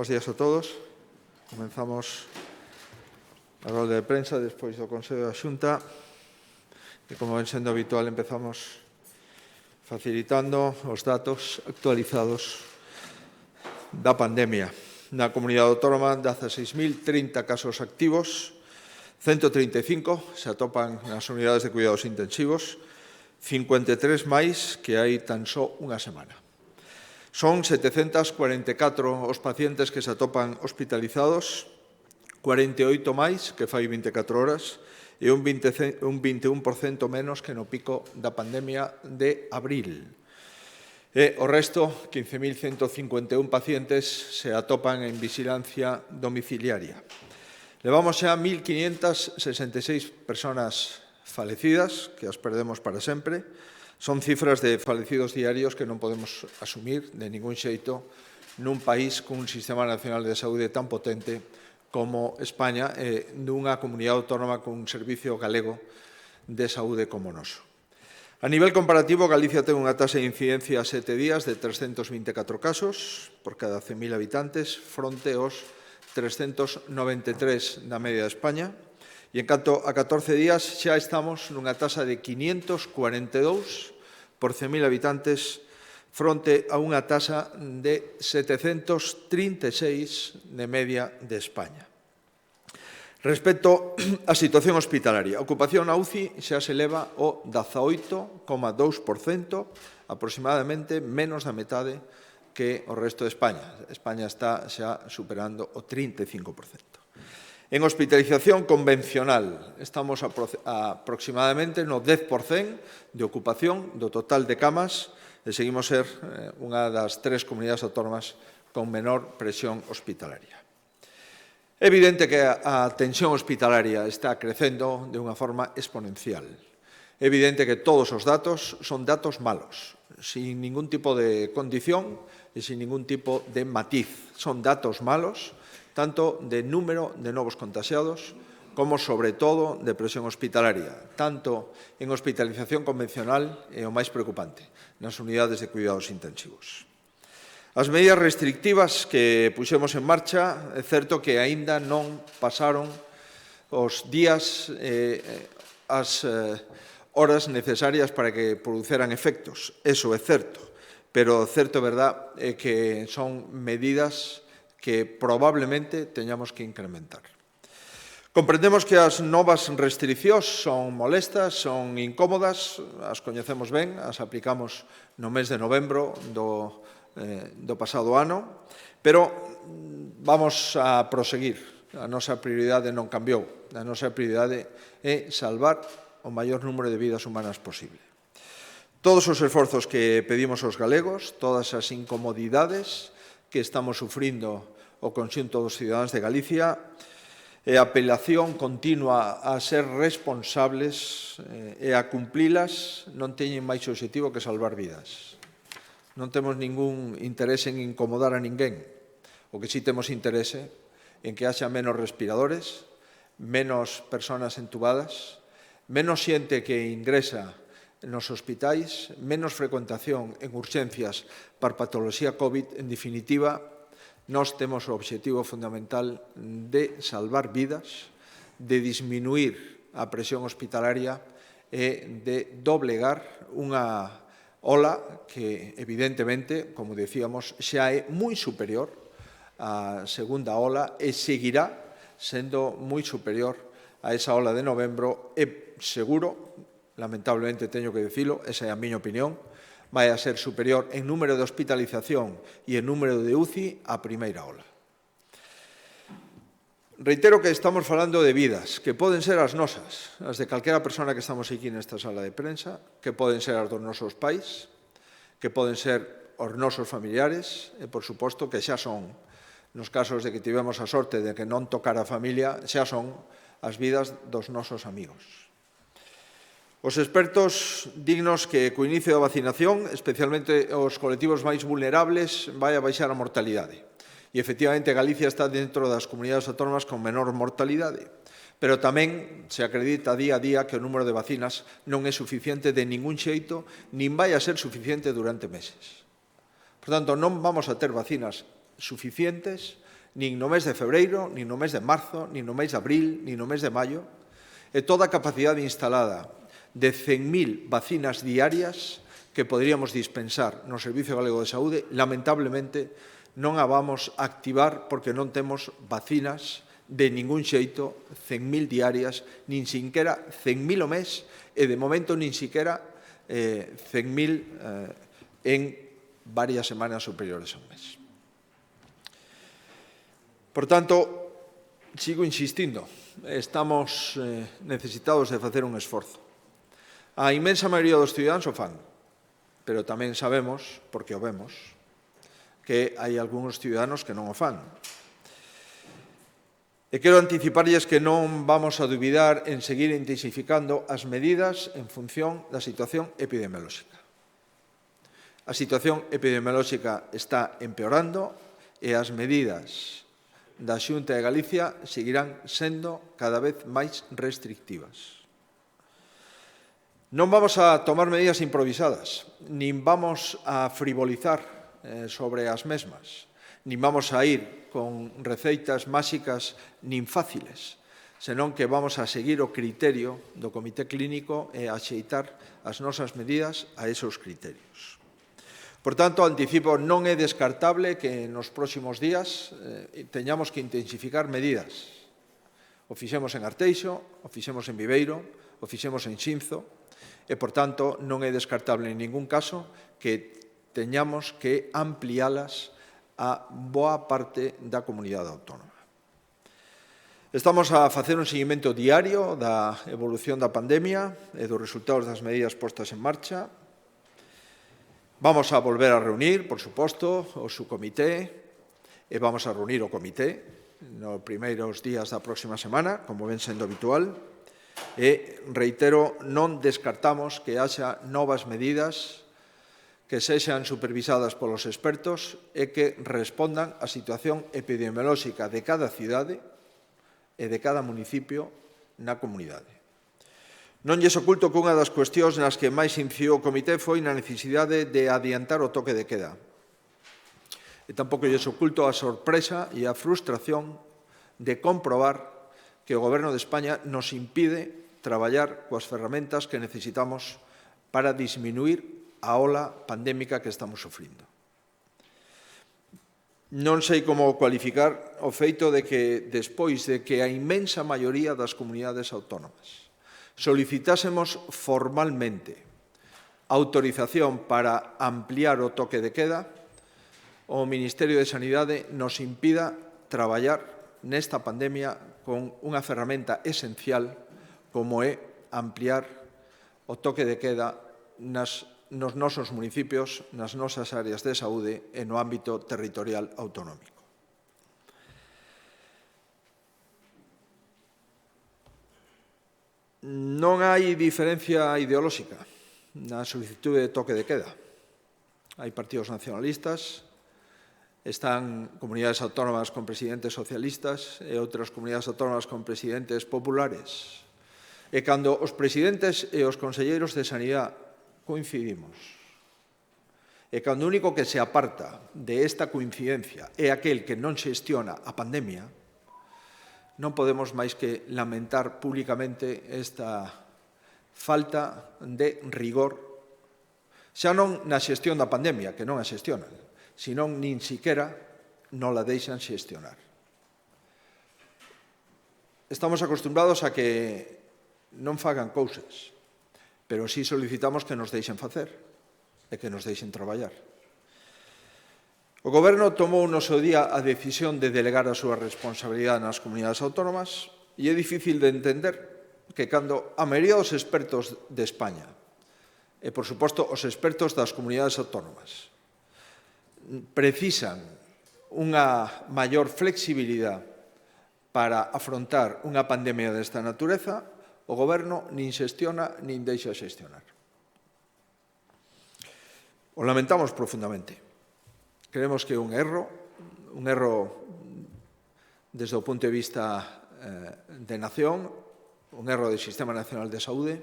Bos días a todos. Comenzamos a rolda de prensa despois do Consello da Xunta e, como ven sendo habitual, empezamos facilitando os datos actualizados da pandemia. Na comunidade autónoma, 16.030 casos activos, 135 se atopan nas unidades de cuidados intensivos, 53 máis que hai tan só unha semana. Son 744 os pacientes que se atopan hospitalizados, 48 máis que fai 24 horas e un 21% menos que no pico da pandemia de abril. E o resto, 15.151 pacientes, se atopan en vigilancia domiciliaria. Levamos xa 1.566 persoas falecidas, que as perdemos para sempre. Son cifras de falecidos diarios que non podemos asumir de ningún xeito nun país cun sistema nacional de saúde tan potente como España e nunha comunidade autónoma cun servicio galego de saúde como o noso. A nivel comparativo, Galicia ten unha taxa de incidencia a 7 días de 324 casos por cada 100.000 habitantes, fronte aos 393 da media de España. E en canto a 14 días xa estamos nunha taxa de 542 por 100.000 habitantes fronte a unha taxa de 736 de media de España. Respecto á situación hospitalaria, a ocupación na UCI xa se eleva ao 18,2%, aproximadamente menos da metade que o resto de España. España está xa superando o 35%. En hospitalización convencional estamos aproximadamente no 10% de ocupación do total de camas e seguimos ser unha das 3 comunidades autónomas con menor presión hospitalaria. É evidente que a tensión hospitalaria está crecendo de unha forma exponencial. É evidente que todos os datos son datos malos, sin ningún tipo de condición e sin ningún tipo de matiz. Son datos malos, tanto de número de novos contagiados como, sobre todo, de presión hospitalaria, tanto en hospitalización convencional e o máis preocupante, nas unidades de cuidados intensivos. As medidas restrictivas que puxemos en marcha, é certo que aínda non pasaron os días as horas necesarias para que produceran efectos. Eso é certo, pero certo é verdad é que son medidas que probablemente teñamos que incrementar. Comprendemos que as novas restriccións son molestas, son incómodas, as coñecemos ben, as aplicamos no mes de novembro do pasado ano, pero vamos a proseguir. A nosa prioridade non cambiou. A nosa prioridade é salvar o maior número de vidas humanas posible. Todos os esforzos que pedimos aos galegos, todas as incomodidades que estamos sufrindo o conxunto dos cidadáns de Galicia, e a apelación continua a ser responsables e a cumplilas non teñen máis obxectivo que salvar vidas. Non temos ningún interese en incomodar a ninguén. O que sí temos interese en que haxa menos respiradores, menos persoas entubadas, menos xente que ingresa nos hospitais, menos frecuentación en urxencias para patoloxía COVID. En definitiva, nós temos o obxectivo fundamental de salvar vidas, de disminuir a presión hospitalaria e de doblegar unha ola que, evidentemente, como decíamos, xa é moi superior á segunda ola e seguirá sendo moi superior a esa ola de novembro e seguro, lamentablemente teño que dicilo, esa é a miña opinión, vai a ser superior en número de hospitalización e en número de UCI á primeira ola. Reitero que estamos falando de vidas, que poden ser as nosas, as de calquera persona que estamos aquí nesta sala de prensa, que poden ser as dos nosos pais, que poden ser os nosos familiares, e, por suposto, que xa son, nos casos de que tivemos a sorte de que non tocara a familia, xa son as vidas dos nosos amigos. Os expertos dignos que co inicio da vacinación, especialmente os colectivos máis vulnerables, vai a baixar a mortalidade. E, efectivamente, Galicia está dentro das comunidades autónomas con menor mortalidade. Pero tamén se acredita día a día que o número de vacinas non é suficiente de ningún xeito, nin vai a ser suficiente durante meses. Por tanto, non vamos a ter vacinas suficientes nin no mes de febreiro, nin no mes de marzo, nin no mes de abril, nin no mes de maio, e toda a capacidade instalada de 100.000 vacinas diarias que poderíamos dispensar no Servicio Galego de Saúde, lamentablemente non a vamos a activar porque non temos vacinas de ningún xeito, 100.000 diarias, nin sinquera 100.000 o mes, e de momento nin siquera 100.000 en varias semanas superiores a un mes. Por tanto, sigo insistindo, estamos necesitados de facer un esforzo. A inmensa maioría dos ciudadanos o fan, pero tamén sabemos, porque o vemos, que hai algúns ciudadanos que non o fan. E quero anticiparlles que non vamos a dubidar en seguir intensificando as medidas en función da situación epidemiolóxica. A situación epidemiolóxica está empeorando e as medidas da Xunta de Galicia seguirán sendo cada vez máis restrictivas. Non vamos a tomar medidas improvisadas, nin vamos a frivolizar sobre as mesmas, nin vamos a ir con receitas máxicas nin fáciles, senón que vamos a seguir o criterio do Comité Clínico e a axeitar as nosas medidas a esos criterios. Por tanto, anticipo, non é descartable que nos próximos días teñamos que intensificar medidas. O fixemos en Arteixo, o fixemos en Viveiro, o fixemos en Xinzo, e, por tanto, non é descartable en ningún caso que teñamos que ampliálas a boa parte da comunidade autónoma. Estamos a facer un seguimento diario da evolución da pandemia e dos resultados das medidas postas en marcha. Vamos a volver a reunir, por suposto, o subcomité e vamos a reunir o comité nos primeiros días da próxima semana, como ven sendo habitual, e, reitero, non descartamos que haxa novas medidas que sexan supervisadas polos expertos e que respondan á situación epidemiolóxica de cada cidade e de cada municipio na comunidade. Non lles oculto que unha das cuestións nas que máis incidiu o comité foi na necesidade de adiantar o toque de queda. E tampouco lles oculto a sorpresa e a frustración de comprobar que o Goberno de España nos impide traballar coas ferramentas que necesitamos para disminuir a ola pandémica que estamos sufrindo. Non sei como cualificar o feito de que, despois de que a inmensa maioría das comunidades autónomas solicitásemos formalmente autorización para ampliar o toque de queda, o Ministerio de Sanidade nos impida traballar nesta pandemia con unha ferramenta esencial como é ampliar o toque de queda nos nosos municipios, nas nosas áreas de saúde e no ámbito territorial autonómico. Non hai diferencia ideolóxica na solicitude de toque de queda. Hai partidos nacionalistas, están comunidades autónomas con presidentes socialistas e outras comunidades autónomas con presidentes populares. E cando os presidentes e os conselleiros de Sanidade coincidimos, e cando o único que se aparta de esta coincidencia é aquel que non xestiona a pandemia, non podemos máis que lamentar públicamente esta falta de rigor, xa non na xestión da pandemia, que non a xestionan, senón nin siquera non la deixan xestionar. Estamos acostumbrados a que non fagan cousas, pero sí solicitamos que nos deixen facer e que nos deixen traballar. O Goberno tomou no seu día a decisión de delegar a súa responsabilidade nas comunidades autónomas e é difícil de entender que cando a maioría dos expertos de España e, por suposto, os expertos das comunidades autónomas precisan unha maior flexibilidade para afrontar unha pandemia desta natureza, o Goberno nin xestiona nin deixa xestionar. O lamentamos profundamente. Creemos que é un erro desde o punto de vista de nación, un erro do Sistema Nacional de Saúde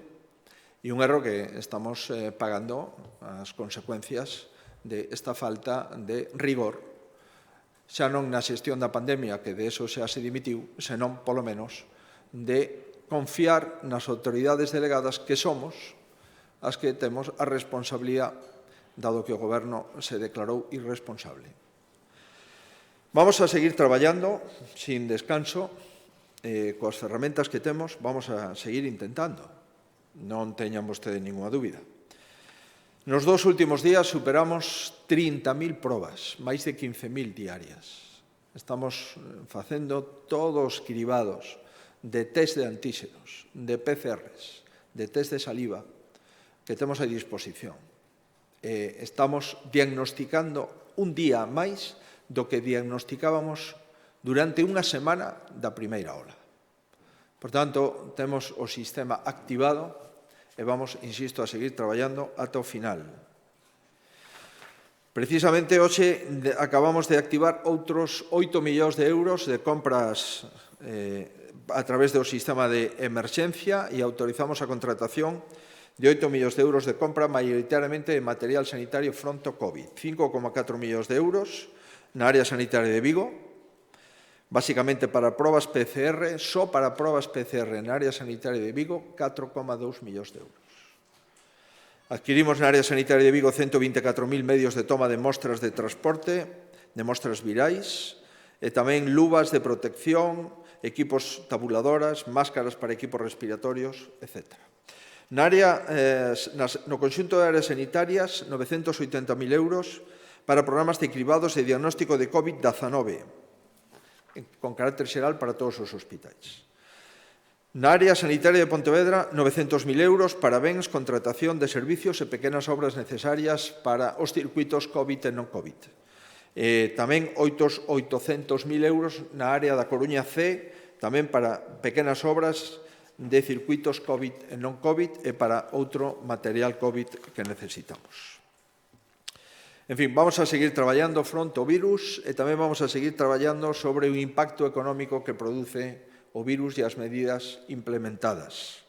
e un erro que estamos pagando as consecuencias de esta falta de rigor xa non na xestión da pandemia, que de eso xa se dimitiu, senón, polo menos, de confiar nas autoridades delegadas que somos as que temos a responsabilidade, dado que o Goberno se declarou irresponsable. Vamos a seguir traballando sin descanso, coas ferramentas que temos, vamos a seguir intentando. Non teñan vostedes ninguna dúbida. Nos 2 últimos días superamos 30.000 probas, máis de 15.000 diarias. Estamos facendo todos os cribados de test de antíxenos, de PCRs, de test de saliva, que temos a disposición. Estamos diagnosticando un día máis do que diagnosticábamos durante unha semana da primeira ola. Por tanto, temos o sistema activado e vamos, insisto, a seguir traballando ata o final. Precisamente, hoxe acabamos de activar outros 8 millóns de euros de compras a través do sistema de emerxencia e autorizamos a contratación de 8 millóns de euros de compra maioritariamente de material sanitario fronte ao COVID. 5,4 millóns de euros na área sanitaria de Vigo, basicamente para probas PCR, só para probas PCR na área sanitaria de Vigo, 4,2 millóns de euros. Adquirimos na área sanitaria de Vigo 124.000 medios de toma de mostras de transporte, de mostras virais, e tamén luvas de protección, equipos tabuladoras, máscaras para equipos respiratorios, etc. No conxunto de áreas sanitarias, 980.000 euros para programas de cribados e diagnóstico de COVID-19, con carácter xeral para todos os hospitais. Na área sanitaria de Pontevedra, 900.000 euros para bens, contratación de servicios e pequenas obras necesarias para os circuitos COVID e non COVID. Tamén 800.000 euros na área da Coruña C, tamén para pequenas obras de circuitos COVID e non COVID e para outro material COVID que necesitamos. En fin, vamos a seguir traballando fronte ao virus e tamén vamos a seguir traballando sobre o impacto económico que produce o virus e as medidas implementadas.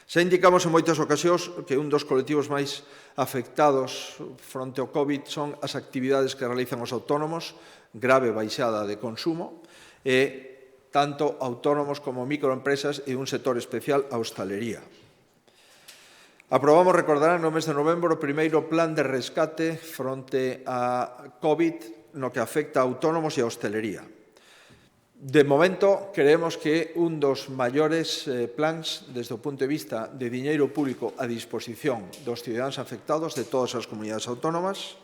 Xa indicamos en moitas ocasións que un dos colectivos máis afectados fronte ao COVID son as actividades que realizan os autónomos, grave baixada de consumo, e tanto autónomos como microempresas e un sector especial a hostalería. Aprobamos, recordarán, no mes de novembro o primeiro plan de rescate fronte a COVID no que afecta a autónomos e a hostelería. De momento, creemos que un dos maiores plans desde o punto de vista de diñeiro público a disposición dos cidadáns afectados de todas as comunidades autónomas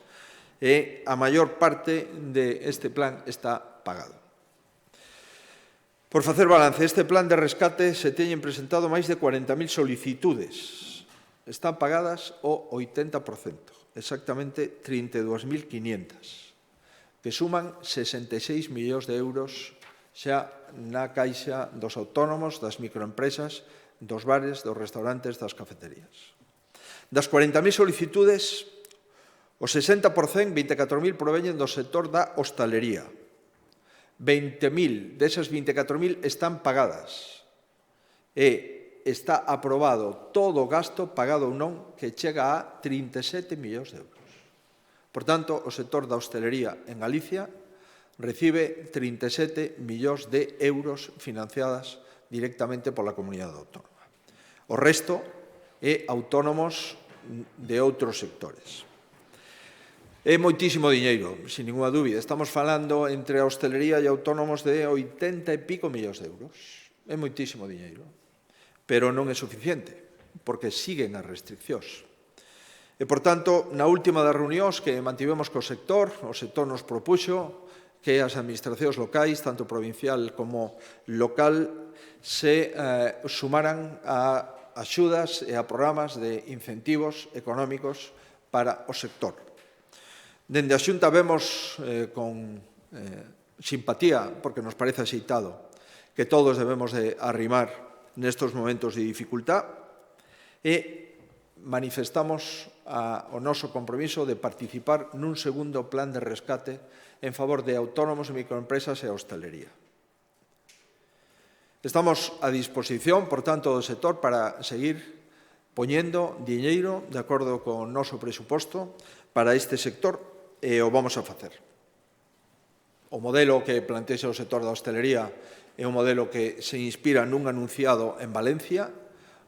e a maior parte deste plan está pagado. Por facer balance, este plan de rescate se teñen presentado máis de 40.000 solicitudes. Están pagadas o 80%, exactamente 32.500, que suman 66 millóns de euros xa na caixa dos autónomos, das microempresas, dos bares, dos restaurantes, das cafeterías. Das 40.000 solicitudes, o 60%, 24.000, proveñen do sector da hostalería. 20.000 desas 24.000 están pagadas e está aprobado todo o gasto, pagado ou non, que chega a 37 millóns de euros. Por tanto, o sector da hostelería en Galicia recibe 37 millóns de euros financiadas directamente pola comunidade autónoma. O resto é autónomos de outros sectores. É moitísimo diñeiro, sin ninguna dúbida. Estamos falando entre a hostelería e autónomos de 80 e pico millóns de euros. É moitísimo diñeiro, pero non é suficiente, porque siguen as restriccións. E, por tanto, na última das reunións que mantivemos co sector, o sector nos propuxo que as administracións locais, tanto provincial como local, se sumaran a axudas e a programas de incentivos económicos para o sector. Dende a Xunta vemos con simpatía, porque nos parece axeitado, que todos debemos de arrimar nestos momentos de dificultad e manifestamos o noso compromiso de participar nun segundo plan de rescate en favor de autónomos e microempresas e a hostalería. Estamos a disposición, por tanto, do sector para seguir poñendo diñeiro de acordo con o noso presuposto para este sector e o vamos a facer. O modelo que plantexa o sector da hostelería é un modelo que se inspira nun anunciado en Valencia,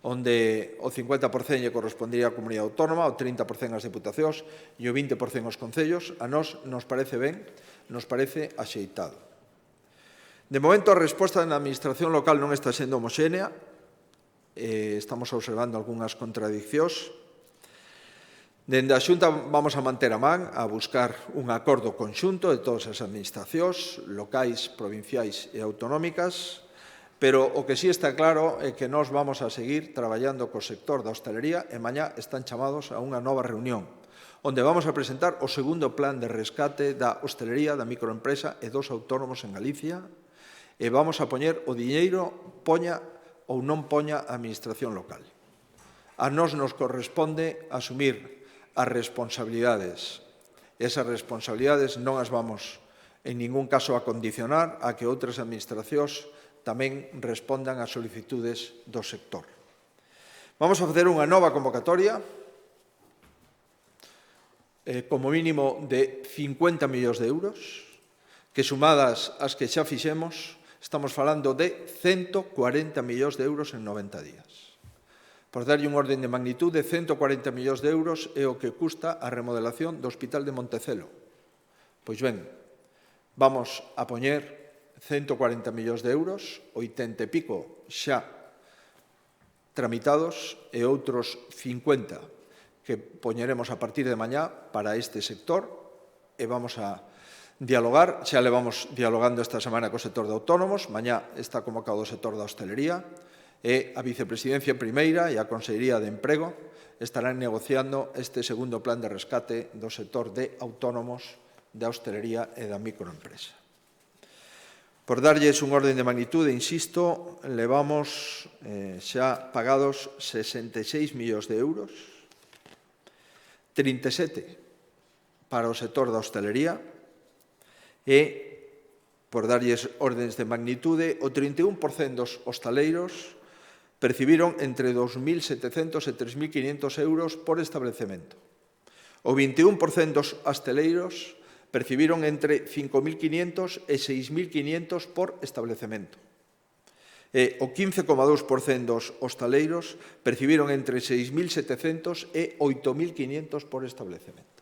onde o 50% lle correspondería á comunidade autónoma, o 30% ás diputacións e o 20% aos concellos. A nós nos parece ben, nos parece axeitado. De momento, a resposta da administración local non está sendo homoxénea. Estamos observando algunhas contradiccións. Dende a Xunta vamos a manter a man a buscar un acordo conxunto de todas as administracións locais, provinciais e autonómicas, pero o que sí está claro é que nós vamos a seguir traballando co sector da hostelería e mañá están chamados a unha nova reunión, onde vamos a presentar o segundo plan de rescate da hostelería, da microempresa e dos autónomos en Galicia, e vamos a poñer o diñeiro, poña ou non poña a administración local. A nós nos corresponde asumir as responsabilidades. Esas responsabilidades non as vamos en ningún caso a condicionar a que outras administracións tamén respondan ás solicitudes do sector. Vamos a facer unha nova convocatoria, como mínimo de 50 millóns de euros, que sumadas ás que xa fixemos, estamos falando de 140 millóns de euros en 90 días. Por darlle un orden de magnitud, de 140 millóns de euros é o que custa a remodelación do Hospital de Montecelo. Pois ben, vamos a poñer 140 millóns de euros, 80 e pico xa tramitados e outros 50 que poñeremos a partir de mañá para este sector e vamos a dialogar. Xa levamos dialogando esta semana co sector de autónomos, mañá está convocado o sector da hostelería, e a Vicepresidencia Primeira e a Consellería de Emprego estarán negociando este segundo plan de rescate do sector de autónomos, da hostelería e da microempresa. Por darlles un orden de magnitude, insisto, levamos xa pagados 66 millóns de euros, 37 para o sector da hostelería e, por darlles ordenes de magnitude, o 31% dos hostaleiros percibiron entre 2.700 e 3.500 euros por establecemento. O 21% dos hostaleiros percibiron entre 5.500 e 6.500 por establecemento. E o 15,2% dos hostaleiros percibiron entre 6.700 e 8.500 por establecemento.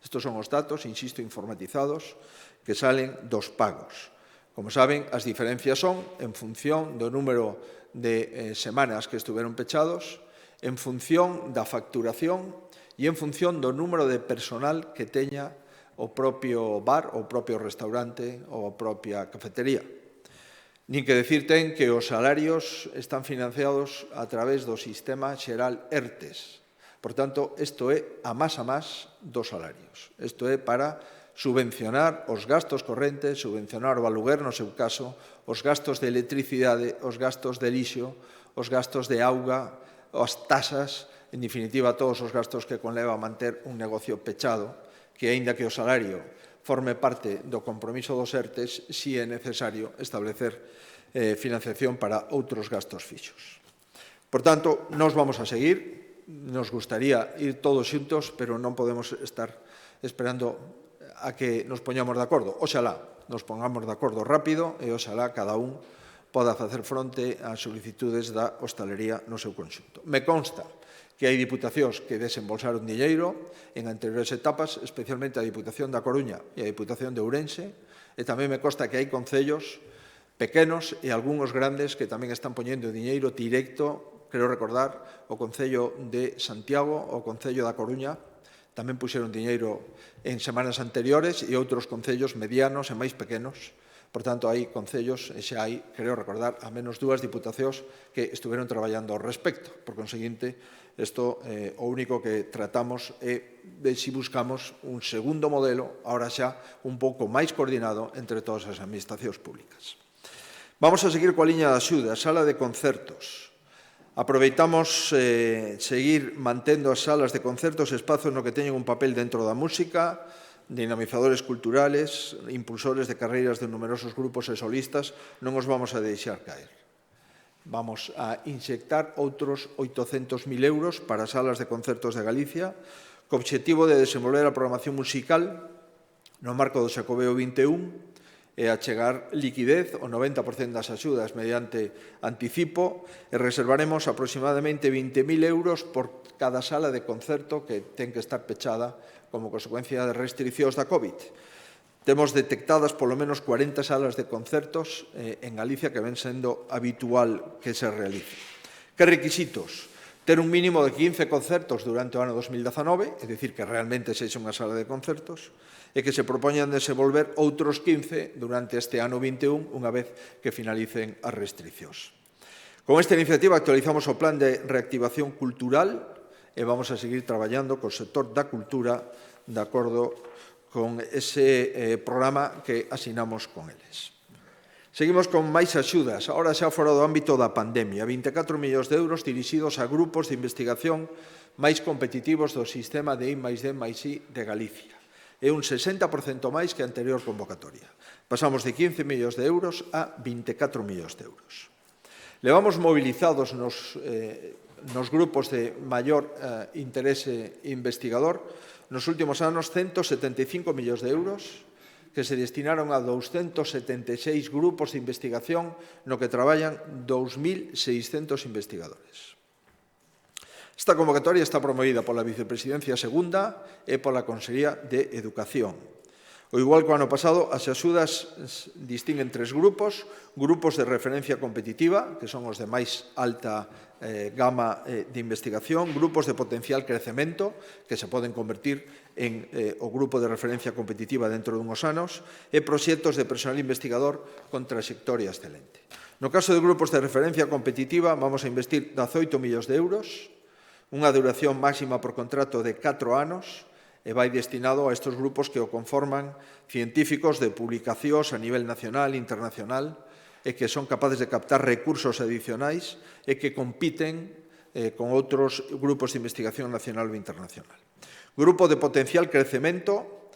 Estos son os datos, insisto, informatizados, que salen dos pagos. Como saben, as diferencias son en función do número de semanas que estuveron pechados, en función da facturación e en función do número de personal que teña o propio bar, o propio restaurante ou a propia cafetería. Nin que decir ten que os salarios están financiados a través do sistema xeral ERTES. Por tanto, isto é a más dos salarios. Isto é para subvencionar os gastos correntes, subvencionar o aluguer, no seu caso, os gastos de electricidade, os gastos de lixo, os gastos de auga, as tasas, en definitiva, todos os gastos que conleva manter un negocio pechado, que, aínda que o salario forme parte do compromiso dos ERTES, si é necesario establecer financiación para outros gastos fixos. Por tanto, nós vamos a seguir, nos gustaría ir todos xuntos, pero non podemos estar esperando a que nos poñamos de acordo. Oxalá nos pongamos de acordo rápido e oxalá cada un poda facer fronte ás solicitudes da hostalería no seu conxunto. Me consta que hai diputacións que desembolsaron diñeiro en anteriores etapas, especialmente a Diputación da Coruña e a Diputación de Ourense, e tamén me consta que hai concellos pequenos e algúns grandes que tamén están poñendo diñeiro directo. Creo recordar o Concello de Santiago, o Concello da Coruña, tamén puxeron diñeiro en semanas anteriores e outros concellos medianos e máis pequenos. Por tanto, hai concellos e xa hai, creo recordar, a menos 2 diputacións que estuveron traballando ao respecto. Por conseguinte, isto o único que tratamos é de si buscamos un segundo modelo, ahora xa un pouco máis coordinado entre todas as administracións públicas. Vamos a seguir coa liña da axuda, sala de concertos. Aproveitamos seguir mantendo as salas de concertos, espazos no que teñen un papel dentro da música, dinamizadores culturales, impulsores de carreiras de numerosos grupos e solistas, non os vamos a deixar caer. Vamos a inyectar outros 800.000 euros para salas de concertos de Galicia, co obxectivo de desenvolver a programación musical no marco do Xacobeo 21 e achegar liquidez, o 90% das axudas mediante anticipo, e reservaremos aproximadamente 20.000 euros por cada sala de concerto que ten que estar pechada como consecuencia de restriccións da COVID. Temos detectadas polo menos 40 salas de concertos en Galicia que ven sendo habitual que se realice. Que requisitos? Ter un mínimo de 15 concertos durante o ano 2019, é dicir, que realmente sexa unha sala de concertos, e que se propoñan desenvolver outros 15 durante este ano 21, unha vez que finalicen as restriccións. Con esta iniciativa actualizamos o plan de reactivación cultural e vamos a seguir traballando co sector da cultura de acordo con ese programa que asinamos con eles. Seguimos con máis axudas, agora xa fora do ámbito da pandemia, 24 millóns de euros dirixidos a grupos de investigación máis competitivos do sistema de I+D+I de Galicia. É un 60% máis que a anterior convocatoria. Pasamos de 15 millóns de euros a 24 millóns de euros. Levamos movilizados nos grupos de maior interese investigador nos últimos anos 175 millóns de euros que se destinaron a 276 grupos de investigación no que traballan 2.600 investigadores. Esta convocatoria está promovida pola Vicepresidencia Segunda e pola Consellería de Educación. O igual que o ano pasado, as axudas distinguen tres grupos de referencia competitiva, que son os de máis alta gama de investigación, grupos de potencial crecemento, que se poden convertir en o grupo de referencia competitiva dentro dunhos anos, e proxectos de personal investigador con trayectoria excelente. No caso de grupos de referencia competitiva, vamos a investir 18 millóns de euros, unha duración máxima por contrato de 4 anos, e vai destinado a estes grupos que o conforman científicos de publicacións a nivel nacional e internacional e que son capaces de captar recursos adicionais e que compiten con outros grupos de investigación nacional ou internacional. Grupo de potencial crecemento,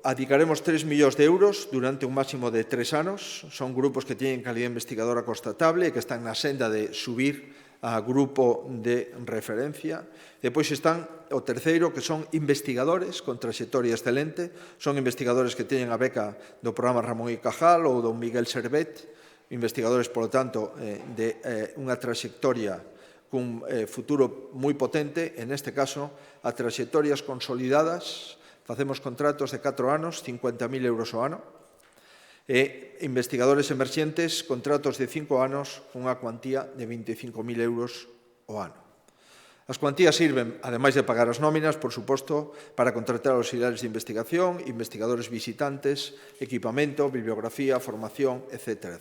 adicaremos 3 millóns de euros durante un máximo de 3 anos. Son grupos que teñen calidad investigadora constatable e que están na senda de subir a grupo de referencia. Depois están o terceiro, que son investigadores con trayectoria excelente. Son investigadores que teñen a beca do programa Ramón y Cajal ou do Miguel Servet, investigadores, polo tanto, de unha trayectoria cun futuro moi potente. En este caso, a trayectorias consolidadas, facemos contratos de 4 anos, 50.000 euros ao ano, e investigadores emerxentes, contratos de 5 anos, cunha cuantía de 25.000 euros ao ano. As cuantías sirven, ademais de pagar as nóminas, por suposto, para contratar auxiliares de investigación, investigadores visitantes, equipamento, bibliografía, formación, etc.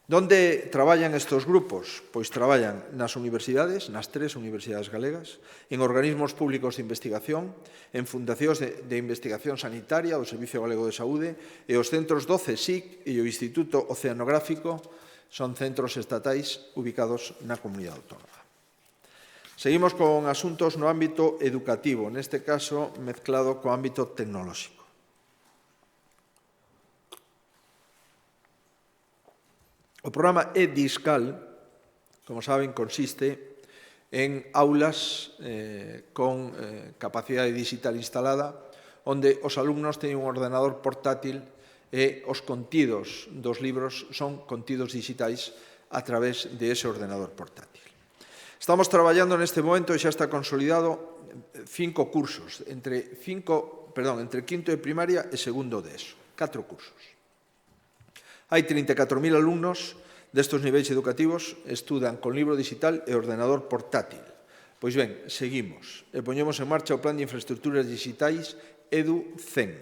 Donde traballan estes grupos? Pois traballan nas universidades, nas 3 universidades galegas, en organismos públicos de investigación, en fundacións de investigación sanitaria, o Servicio Galego de Saúde, e os centros do CSIC e o Instituto Oceanográfico son centros estatais ubicados na comunidade autónoma. Seguimos con asuntos no ámbito educativo, neste caso mezclado co ámbito tecnolóxico. O programa EDISCAL, como saben, consiste en aulas con capacidade digital instalada, onde os alumnos teñen un ordenador portátil e os contidos dos libros son contidos digitais a través de ese ordenador portátil. Estamos traballando neste momento e xa está consolidado 5 cursos, entre quinto de primaria e segundo de ESO, 4 cursos. Hai 34.000 alumnos destes niveis educativos estudan con libro digital e ordenador portátil. Pois ben, seguimos e poñemos en marcha o Plan de Infraestructuras Digitais EduCen,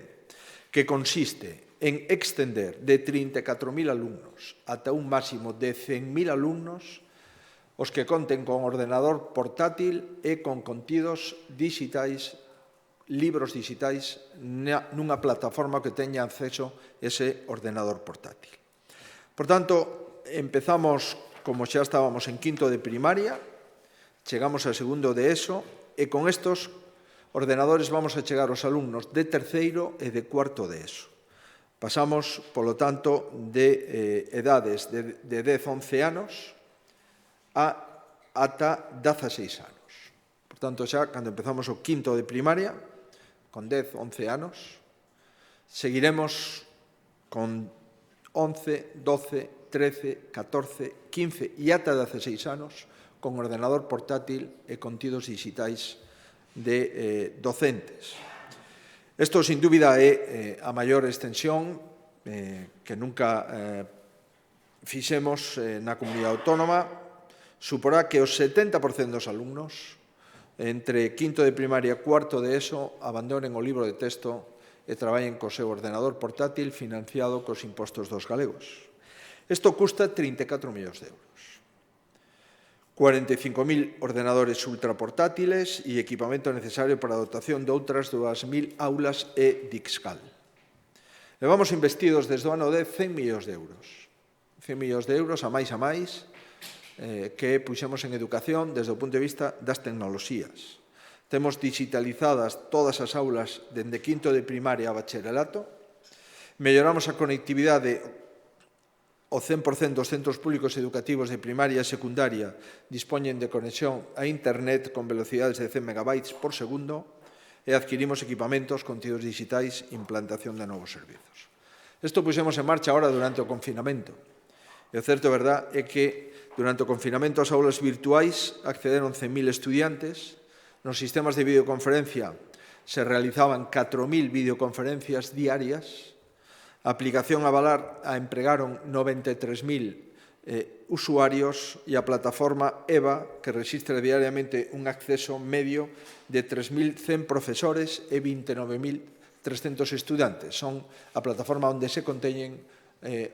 que consiste en extender de 34.000 alumnos ata un máximo de 100.000 alumnos os que conten con ordenador portátil e con contidos digitais, libros digitais, nunha plataforma que teña acceso ese ordenador portátil. Por tanto, empezamos, como xa estábamos en quinto de primaria, chegamos a segundo de ESO, e con estos ordenadores vamos a chegar aos alumnos de terceiro e de cuarto de ESO. Pasamos, polo tanto, de edades de 10-11 anos ata 16 anos. Por tanto, xa, cando empezamos o quinto de primaria, con 10-11 anos, seguiremos con 11, 12, 13, 14, 15 e ata 16 anos con ordenador portátil e contidos digitais de docentes. Isto, sin dúbida, é a maior extensión que nunca fixemos na comunidade autónoma. Suporá que os 70% dos alumnos entre quinto de primaria e cuarto de ESO abandonen o libro de texto e traballen co seu ordenador portátil financiado cos impostos dos galegos. Isto custa 34 millóns de euros. 45.000 ordenadores ultraportátiles e equipamento necesario para a dotación de outras 2.000 aulas e Dixcal. Levamos investidos desde o ano 10 100 millóns de euros. 100 millóns de euros a máis que puxemos en educación desde o punto de vista das tecnoloxías. Temos digitalizadas todas as aulas dende quinto de primaria a bacharelato, melloramos a conectividade o 100% dos centros públicos educativos de primaria e secundaria dispoñen de conexión a internet con velocidades de 100 megabytes por segundo e adquirimos equipamentos, contidos digitais e implantación de novos servizos. Isto puxemos en marcha ahora durante o confinamento. E o certo verdad é que durante o confinamento as aulas virtuais accederon 100.000 estudiantes. Nos sistemas de videoconferencia se realizaban 4.000 videoconferencias diarias. A aplicación Avalar a empregaron 93.000 usuarios e a plataforma EVA, que rexistra diariamente un acceso medio de 3.100 profesores e 29.300 estudantes. Son a plataforma onde se conteñen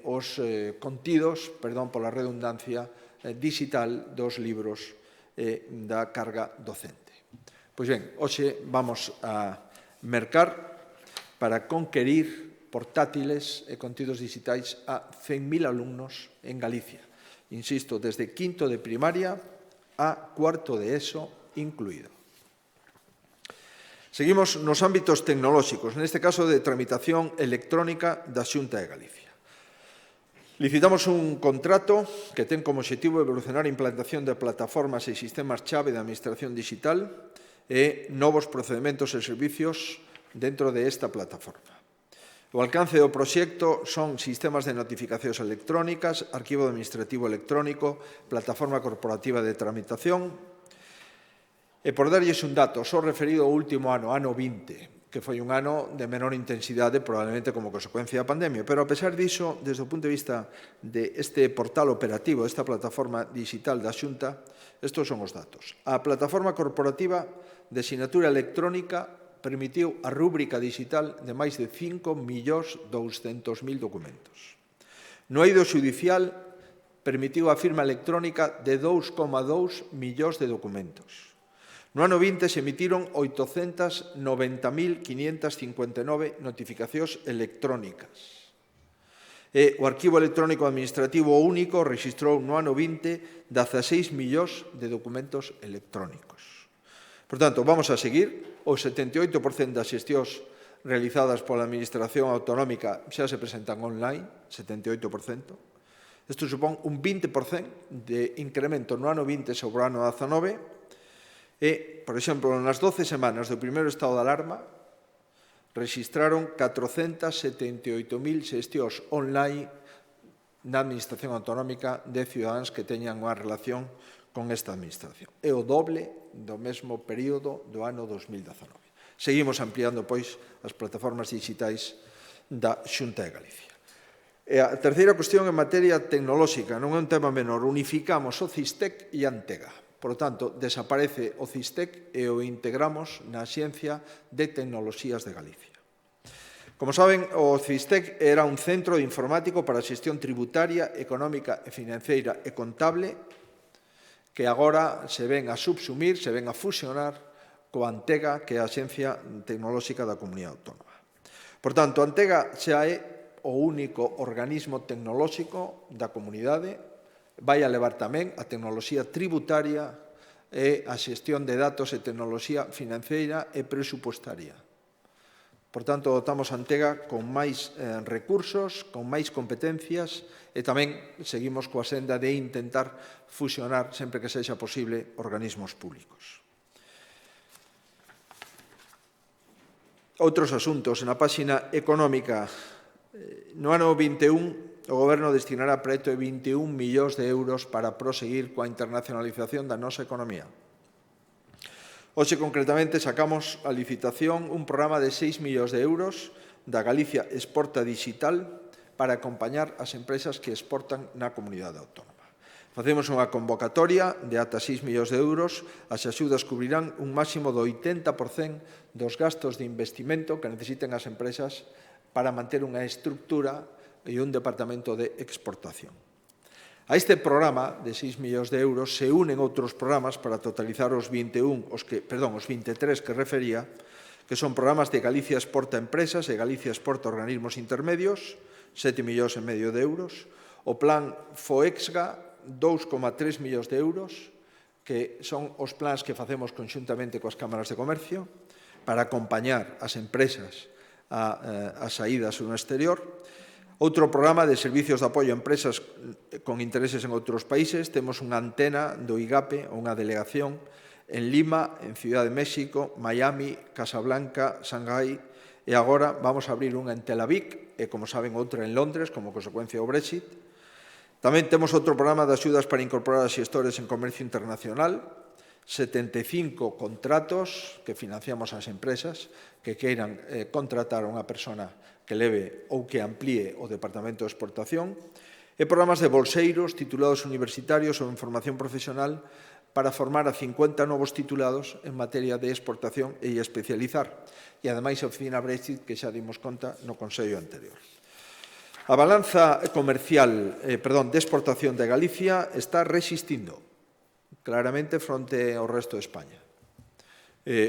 os contidos, perdón pola redundancia, digital dos libros da carga docente. Pois ben, hoxe vamos a mercar para conquerir portátiles e contidos digitais a 100.000 alumnos en Galicia. Insisto, desde quinto de primaria a cuarto de ESO incluído. Seguimos nos ámbitos tecnolóxicos, neste caso de tramitación electrónica da Xunta de Galicia. Licitamos un contrato que ten como obxectivo evolucionar a implantación de plataformas e sistemas chave de administración digital e novos procedementos e servicios dentro de esta plataforma. O alcance do proxecto son sistemas de notificacións electrónicas, arquivo administrativo electrónico, plataforma corporativa de tramitación. E por darlles un dato, só referido ao último ano, ano 20, que foi un ano de menor intensidade, probablemente como consecuencia da pandemia. Pero, a pesar diso, desde o punto de vista deste portal operativo, desta plataforma digital da Xunta, estes son os datos. A plataforma corporativa de sinatura electrónica permitiu a rúbrica digital de máis de 5.200.000 documentos. No eido xudicial permitiu a firma electrónica de 2,2 millóns de documentos. No ano 20 se emitiron 890.559 notificacións electrónicas. E o arquivo electrónico administrativo único rexistrou no ano 20 16 millóns de documentos electrónicos. Por tanto, vamos a seguir. O 78% das xestións realizadas pola Administración Autonómica xa se presentan online, 78%. Isto supón un 20% de incremento no ano 20 sobre o ano 19 e, por exemplo, nas 12 semanas do primeiro estado de alarma rexistraron 478.000 xestións online na Administración Autonómica de cidadáns que teñan unha relación con esta administración. É o doble do mesmo período do ano 2019. Seguimos ampliando, pois, as plataformas digitais da Xunta de Galicia. E a terceira cuestión en materia tecnolóxica, non é un tema menor, unificamos o CISTEC e a Antega. Por tanto, desaparece o CISTEC e o integramos na Axencia de Tecnoloxías de Galicia. Como saben, o CISTEC era un centro informático para a xestión tributaria, económica e financeira e contable que agora se ven a subsumir, se ven a fusionar coa Antega, que é a Axencia Tecnolóxica da Comunidade Autónoma. Por tanto, a Antega xa é o único organismo tecnolóxico da comunidade, vai a levar tamén a tecnoloxía tributaria e a xestión de datos e tecnoloxía financeira e presupostaria. Por tanto, dotamos a Antega con máis recursos, con máis competencias e tamén seguimos coa senda de intentar fusionar, sempre que sexa posible, organismos públicos. Outros asuntos. Na páxina económica No ano 21, o Goberno destinará preto de 21 millóns de euros para proseguir coa internacionalización da nosa economía. Hoxe, concretamente, sacamos a licitación un programa de 6 millóns de euros da Galicia Exporta Digital para acompañar as empresas que exportan na comunidade autónoma. Facemos unha convocatoria de ata 6 millóns de euros. As axudas cubrirán un máximo do 80% dos gastos de investimento que necesiten as empresas para manter unha estructura e un departamento de exportación. A este programa de 6 millóns de euros se unen outros programas para totalizar os 23 que refería, que son programas de Galicia Exporta Empresas e Galicia Exporta Organismos Intermedios, 7,5 millóns de euros, o plan FOEXGA, 2,3 millóns de euros, que son os plans que facemos conxuntamente coas cámaras de comercio para acompañar as empresas a saídas no exterior. Outro programa de servicios de apoio a empresas con intereses en outros países. Temos unha antena do IGAPE, unha delegación en Lima, en Ciudad de México, Miami, Casablanca, Shanghái, e agora vamos a abrir unha en Tel Aviv e, como saben, outra en Londres, como consecuencia do Brexit. Tamén temos outro programa de axudas para incorporar a xestores en comercio internacional, 75 contratos que financiamos ás empresas que queiran contratar a unha persona que leve ou que amplíe o Departamento de Exportación, e programas de bolseiros, titulados universitarios ou en formación profesional para formar a 50 novos titulados en materia de exportación e especializar. E, ademais, a oficina Brexit, que xa dimos conta no Consello anterior. A balanza comercial, de exportación de Galicia está resistindo claramente fronte ao resto de España.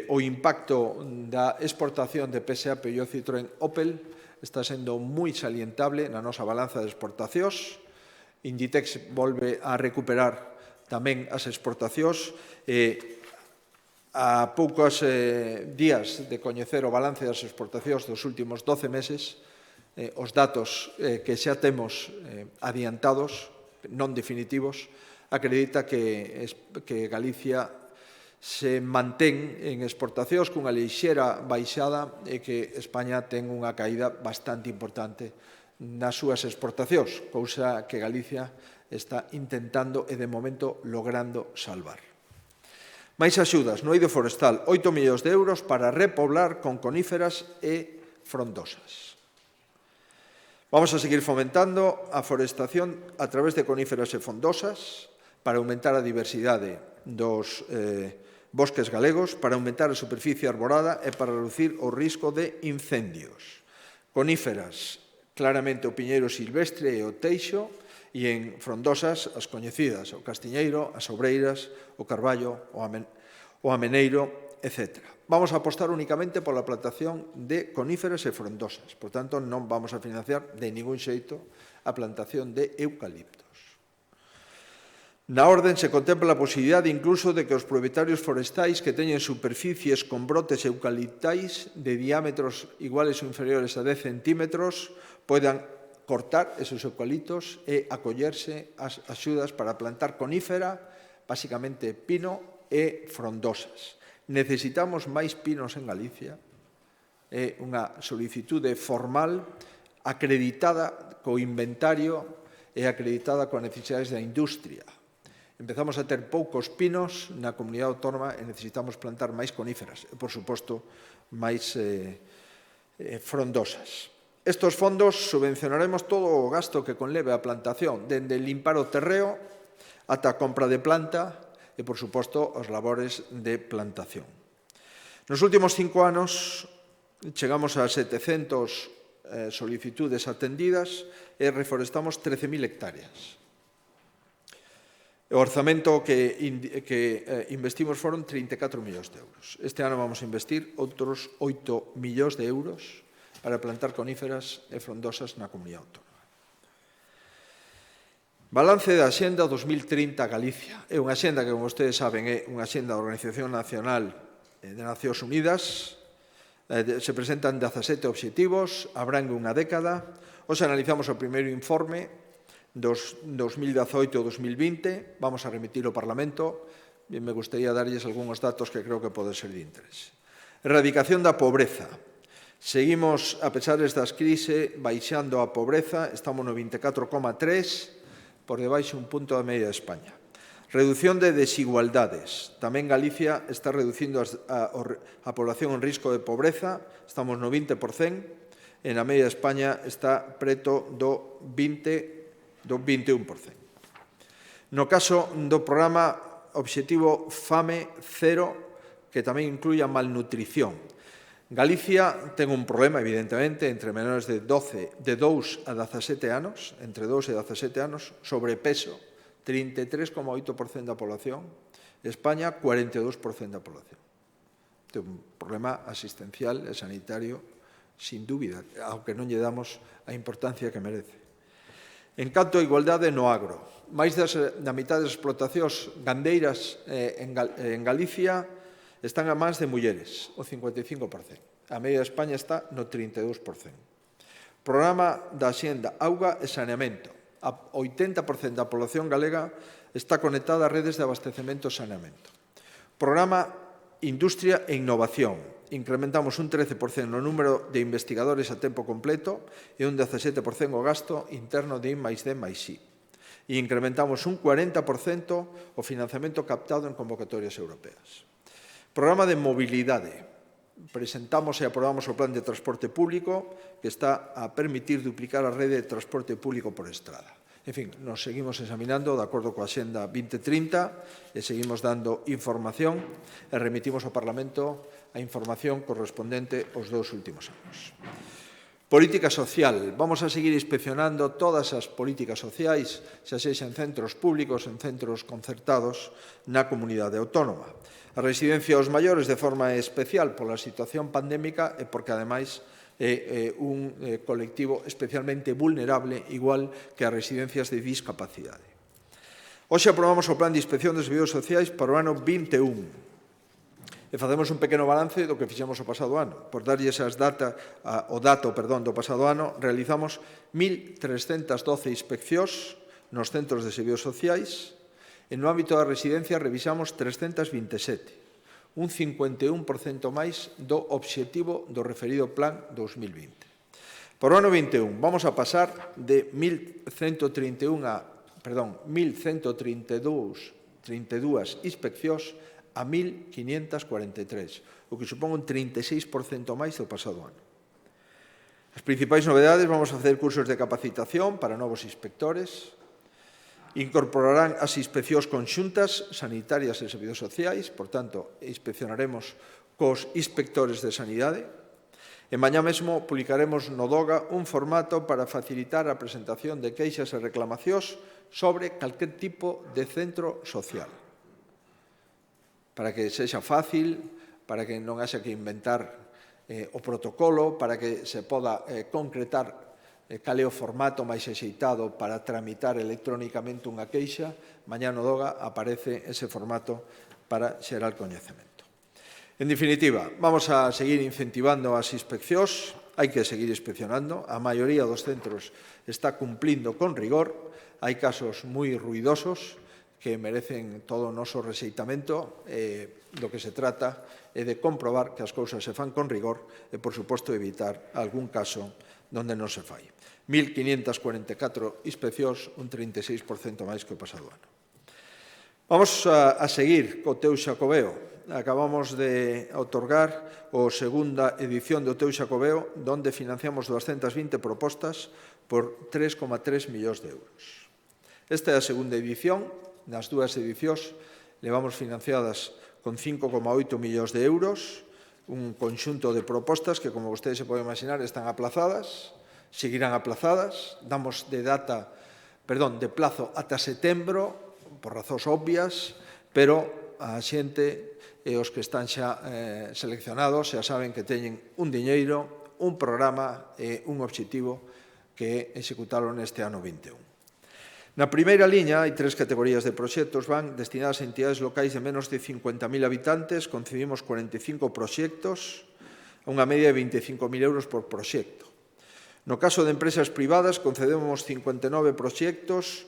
O impacto da exportación de PSA, Peugeot, Citroën, Opel está sendo moi salientable na nosa balanza de exportacións. Inditex volve a recuperar tamén as exportacións. A poucos días de coñecer o balance das exportacións dos últimos 12 meses, os datos que xa temos adiantados, non definitivos, acredita que Galicia se mantén en exportacións cunha lixeira baixada e que España ten unha caída bastante importante nas súas exportacións, cousa que Galicia está intentando e, de momento, logrando salvar. Máis axudas no eido forestal, 8 millóns de euros para repoblar con coníferas e frondosas. Vamos a seguir fomentando a forestación a través de coníferas e frondosas para aumentar a diversidade dos bosques galegos, para aumentar a superficie arborada e para reducir o risco de incendios. Coníferas, claramente o piñeiro silvestre e o teixo, e en frondosas as coñecidas, o castiñeiro, as obreiras, o carballo, o ameneiro, etc. Vamos a apostar únicamente pola plantación de coníferas e frondosas, por tanto non vamos a financiar de ningún xeito a plantación de eucaliptos. Na orden se contempla a posibilidade incluso de que os propietarios forestais que teñen superficies con brotes eucaliptais de diámetros iguales ou inferiores a 10 centímetros poidan cortar esos eucaliptos e acollerse ás axudas para plantar conífera, basicamente pino e frondosas. Necesitamos máis pinos en Galicia. É unha solicitude formal acreditada co inventario e acreditada coas necesidades da industria. Empezamos a ter poucos pinos na comunidade autónoma e necesitamos plantar máis coníferas e, por suposto, máis frondosas. Estos fondos subvencionaremos todo o gasto que conleve a plantación, dende limpar o terreo ata a compra de planta e, por suposto, os labores de plantación. Nos últimos 5 anos chegamos a 700 solicitudes atendidas e reforestamos 13.000 hectáreas. O orzamento que investimos foron 34 millóns de euros. Este ano vamos a investir outros 8 millóns de euros para plantar coníferas e frondosas na comunidade autónoma. Balance da Axenda 2030 Galicia. É unha axenda que, como vostedes saben, é unha axenda da Organización Nacional de Nacións Unidas. Se presentan 17 obxectivos, abrangue unha década. Hoxe analizamos o primeiro informe dos 2018-2020, vamos a remitir ao Parlamento e me gustaría darlles algúns datos que creo que poden ser de interés. Erradicación da pobreza. Seguimos, a pesar destas crises, baixando a pobreza, estamos no 24,3, por debaixo un punto da media de España. Reducción de desigualdades. Tamén Galicia está reducindo a población en risco de pobreza, estamos no 20%, e na media de España está preto do 21%. No caso do programa Obxectivo Fame Cero, que tamén inclui a malnutrición. Galicia ten un problema, evidentemente, entre menores de 2 a 17 anos, entre 2 e 17 anos, sobrepeso, 33,8% da población, España, 42% da población. Ten un problema asistencial e sanitario, sin dúbida, aunque non lle damos a importancia que merece. En canto a igualdade no agro, máis da mitad das explotacións gandeiras en Galicia están a mans de mulleres, o 55%. A media de España está no 32%. Programa da Xenda Auga e Saneamento. A 80% da población galega está conectada a redes de abastecemento e saneamento. Programa Industria e Innovación. Incrementamos un 13% no número de investigadores a tempo completo e un 17% o gasto interno de I+D+I. E incrementamos un 40% o financiamento captado en convocatorias europeas. Programa de mobilidade. Presentamos e aprobamos o Plan de Transporte Público que está a permitir duplicar a rede de transporte público por estrada. En fin, nos seguimos examinando de acordo coa Xenda 2030 e seguimos dando información e remitimos ao Parlamento a información correspondente aos 2 últimos anos. Política social. Vamos a seguir inspeccionando todas as políticas sociais, xa sexa en centros públicos, en centros concertados na comunidade autónoma. A residencia aos maiores de forma especial pola situación pandémica e porque, ademais, é un colectivo especialmente vulnerable, igual que as residencias de discapacidade. Hoxe aprobamos o Plan de Inspección dos Servizos Sociais para o ano 21. E facemos un pequeno balance do que fixemos o pasado ano. Por darlle o dato do pasado ano, realizamos 1.312 inspeccións nos centros de servizos sociais. E no ámbito da residencia revisamos 327, un 51% máis do obxectivo do referido Plan 2020. Por o ano 21 vamos a pasar de 1.132 inspeccións a 1.543, o que supón un 36% máis do pasado ano. As principais novedades: vamos a facer cursos de capacitación para novos inspectores, incorporarán as inspeccións conxuntas sanitarias e servizos sociais, por tanto, inspeccionaremos cos inspectores de sanidade, e mañá mesmo publicaremos no DOGA un formato para facilitar a presentación de queixas e reclamacións sobre calquer tipo de centro social, para que sexa fácil, para que non haxa que inventar o protocolo, para que se poda concretar cal é o formato máis axeitado para tramitar electrónicamente unha queixa. Mañá no DOGA aparece ese formato para xerar coñecemento. En definitiva, vamos a seguir incentivando as inspeccións, hai que seguir inspeccionando, a maioría dos centros está cumplindo con rigor, hai casos moi ruidosos que merecen todo o noso rexeitamento. Do que se trata é de comprobar que as cousas se fan con rigor e, por suposto, evitar algún caso onde non se fai. 1.544 inspeccións, un 36% máis que o pasado ano. Vamos a seguir co Teu Xacobeo. Acabamos de outorgar a segunda edición do Teu Xacobeo, onde financiamos 220 propostas por 3,3 millóns de euros. Esta é a segunda edición. Nas dúas edicións levamos financiadas con 5,8 millóns de euros, un conxunto de propostas que, como vostedes se poden imaginar, están aplazadas, seguirán aplazadas. Damos de plazo ata setembro, por razóns obvias, pero a xente e os que están xa seleccionados xa saben que teñen un diñeiro, un programa e un obxectivo que executaron neste ano 21. Na primeira liña hai 3 categorías de proxectos van destinadas a entidades locais de menos de 50.000 habitantes. Concedimos 45 proxectos a unha media de 25.000 euros por proxecto. No caso de empresas privadas concedemos 59 proxectos,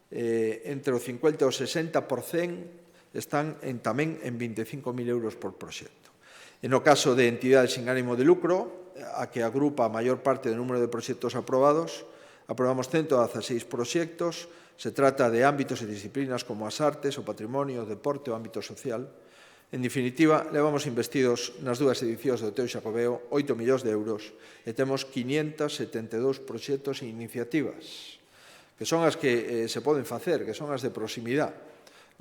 entre o 50 e o 60% están tamén en 25.000 euros por proxecto. E no caso de entidades sin ánimo de lucro, a que agrupa a maior parte do número de proxectos aprobados. Aprobamos 116 proxectos. Se trata de ámbitos e disciplinas como as artes, o patrimonio, o deporte, o ámbito social. En definitiva, levamos investidos nas dúas edicións do Teo Xacobeo 8 millóns de euros e temos 572 proxectos e iniciativas, que son as que se poden facer, que son as de proximidade.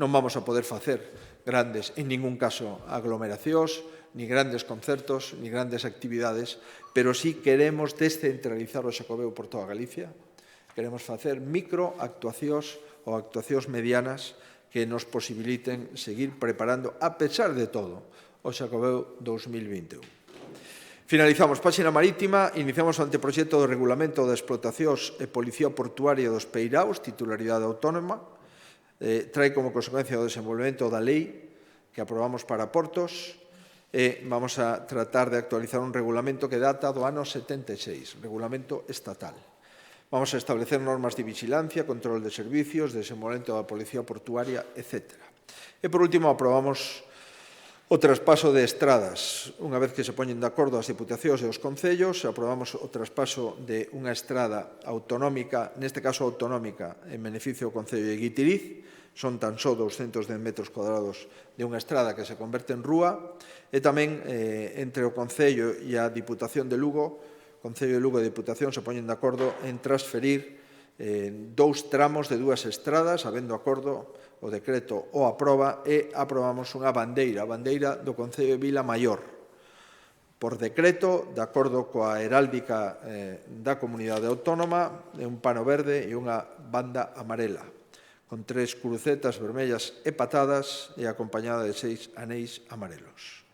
Non vamos a poder facer grandes, en ningún caso, aglomeracións, ni grandes concertos, ni grandes actividades, pero sí queremos descentralizar o Xacobeo por toda Galicia. Queremos facer microactuacións ou actuacións medianas que nos posibiliten seguir preparando, a pesar de todo, o Xacobeo 2021. Finalizamos páxina marítima, iniciamos o anteproxecto do regulamento de explotacións e policía portuaria dos peiraos, titularidade autónoma, trae como consecuencia o desenvolvemento da lei que aprobamos para portos e vamos a tratar de actualizar un regulamento que data do ano 76, regulamento estatal. Vamos a establecer normas de vigilancia, control de servicios, desenvolvemento da policía portuaria, etc. E, por último, aprobamos o traspaso de estradas. Unha vez que se poñen de acordo as diputacións e os concellos, aprobamos o traspaso de unha estrada autonómica, neste caso autonómica, en beneficio do Concello de Guitiriz. Son tan só 210 metros cuadrados de unha estrada que se converte en rúa. E tamén, entre o Concello e a Diputación de Lugo, Concello de Lugo e Diputación se poñen de acordo en transferir 2 tramos de 2 estradas, habendo acordo, o decreto o aproba, e aprobamos unha bandeira, a bandeira do Concello de Vila Maior. Por decreto, de acordo coa heráldica da comunidade autónoma, de un pano verde e unha banda amarela, con 3 crucetas vermellas e patadas e acompañada de 6 anéis amarelos.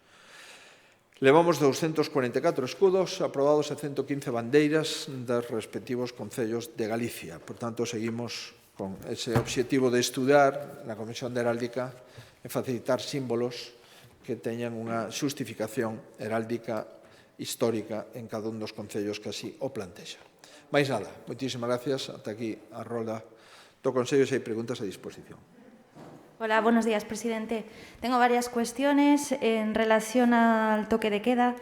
Levamos 244 escudos aprobados e 115 bandeiras dos respectivos concellos de Galicia. Por tanto, seguimos con ese obxectivo de estudar na Comisión de Heráldica e facilitar símbolos que teñan unha xustificación heráldica histórica en cada un dos concellos que así o plantexan. Mais nada, moitísimas gracias. Ata aquí a rolda do Consello, se hai preguntas a disposición. Hola, buenos días, presidente. Tengo varias cuestiones en relación al toque de queda.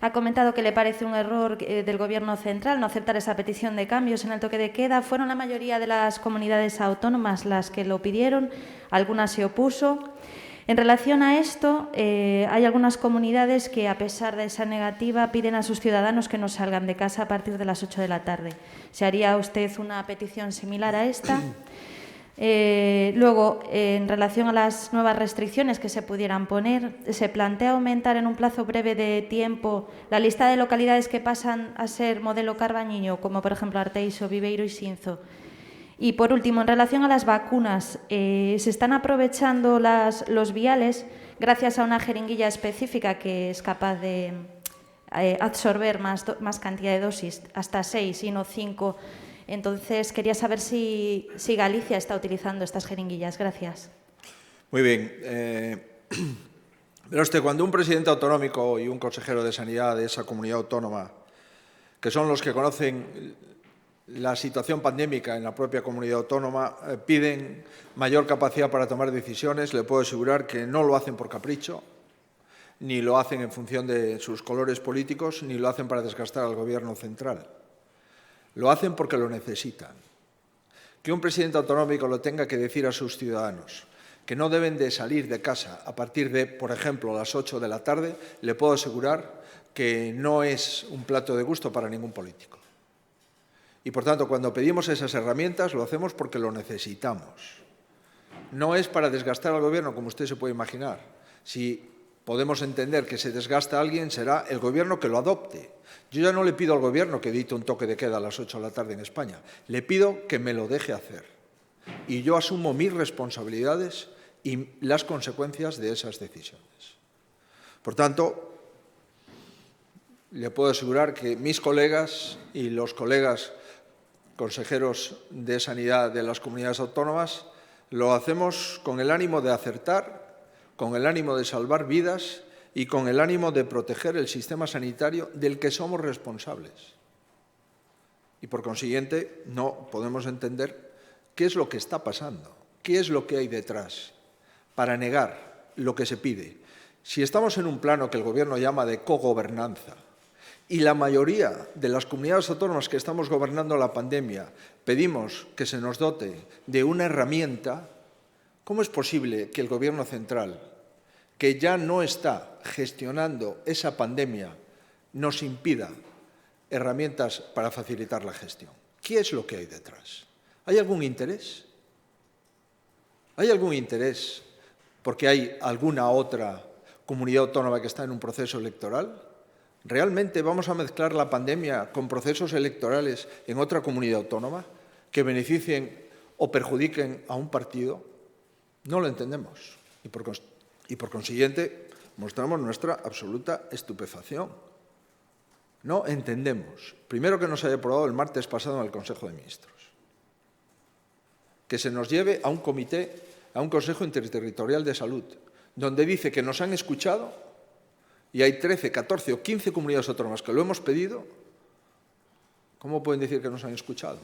Ha comentado que le parece un error del Gobierno central no aceptar esa petición de cambios en el toque de queda. Fueron la mayoría de las comunidades autónomas las que lo pidieron, algunas se opuso. En relación a esto, hay algunas comunidades que, a pesar de esa negativa, piden a sus ciudadanos que no salgan de casa a partir de las 8 de la tarde. ¿Se haría usted una petición similar a esta? Luego, en relación a las nuevas restricciones que se pudieran poner, ¿se plantea aumentar en un plazo breve de tiempo la lista de localidades que pasan a ser modelo Carbañiño, como por ejemplo Arteixo, Viveiro y Xinzo? Y por último, en relación a las vacunas, ¿se están aprovechando los viales gracias a una jeringuilla específica que es capaz de absorber más cantidad de dosis, hasta 6 y no 5? Entonces, quería saber si Galicia está utilizando estas jeringuillas. Gracias. Muy bien. Verá usted, cuando un presidente autonómico y un consejero de Sanidad de esa comunidad autónoma, que son los que conocen la situación pandémica en la propia comunidad autónoma, piden mayor capacidad para tomar decisiones, le puedo asegurar que no lo hacen por capricho, ni lo hacen en función de sus colores políticos, ni lo hacen para desgastar al Gobierno central. Lo hacen porque lo necesitan. Que un presidente autonómico lo tenga que decir a sus ciudadanos que no deben de salir de casa a partir de, por ejemplo, las 8 de la tarde, le puedo asegurar que no es un plato de gusto para ningún político. Y, por tanto, cuando pedimos esas herramientas, lo hacemos porque lo necesitamos. No es para desgastar al Gobierno, como usted se puede imaginar. Si podemos entender que se desgasta a alguien, será el Gobierno que lo adopte. Yo ya no le pido al Gobierno que dicte un toque de queda a las 8 de la tarde en España. Le pido que me lo deje hacer. Y yo asumo mis responsabilidades y las consecuencias de esas decisiones. Por tanto, le puedo asegurar que mis colegas y los colegas consejeros de Sanidad de las comunidades autónomas lo hacemos con el ánimo de acertar, con el ánimo de salvar vidas y con el ánimo de proteger el sistema sanitario del que somos responsables. Y, por consiguiente, no podemos entender qué es lo que está pasando, qué es lo que hay detrás para negar lo que se pide. Si estamos en un plano que el Gobierno llama de cogobernanza y la mayoría de las comunidades autónomas que estamos gobernando la pandemia pedimos que se nos dote de una herramienta, ¿cómo es posible que el Gobierno central, que ya no está gestionando esa pandemia, nos impida herramientas para facilitar la gestión? ¿Qué es lo que hay detrás? ¿Hay algún interés? ¿Hay algún interés porque hay alguna otra comunidad autónoma que está en un proceso electoral? ¿Realmente vamos a mezclar la pandemia con procesos electorales en otra comunidad autónoma que beneficien o perjudiquen a un partido? No lo entendemos y por consiguiente mostramos nuestra absoluta estupefacción. No entendemos, primero, que nos haya aprobado el martes pasado en el Consejo de Ministros, que se nos lleve a un comité, a un Consejo Interterritorial de Salud, donde dice que nos han escuchado y hay 13, 14 o 15 comunidades autónomas que lo hemos pedido. ¿Cómo pueden decir que nos han escuchado?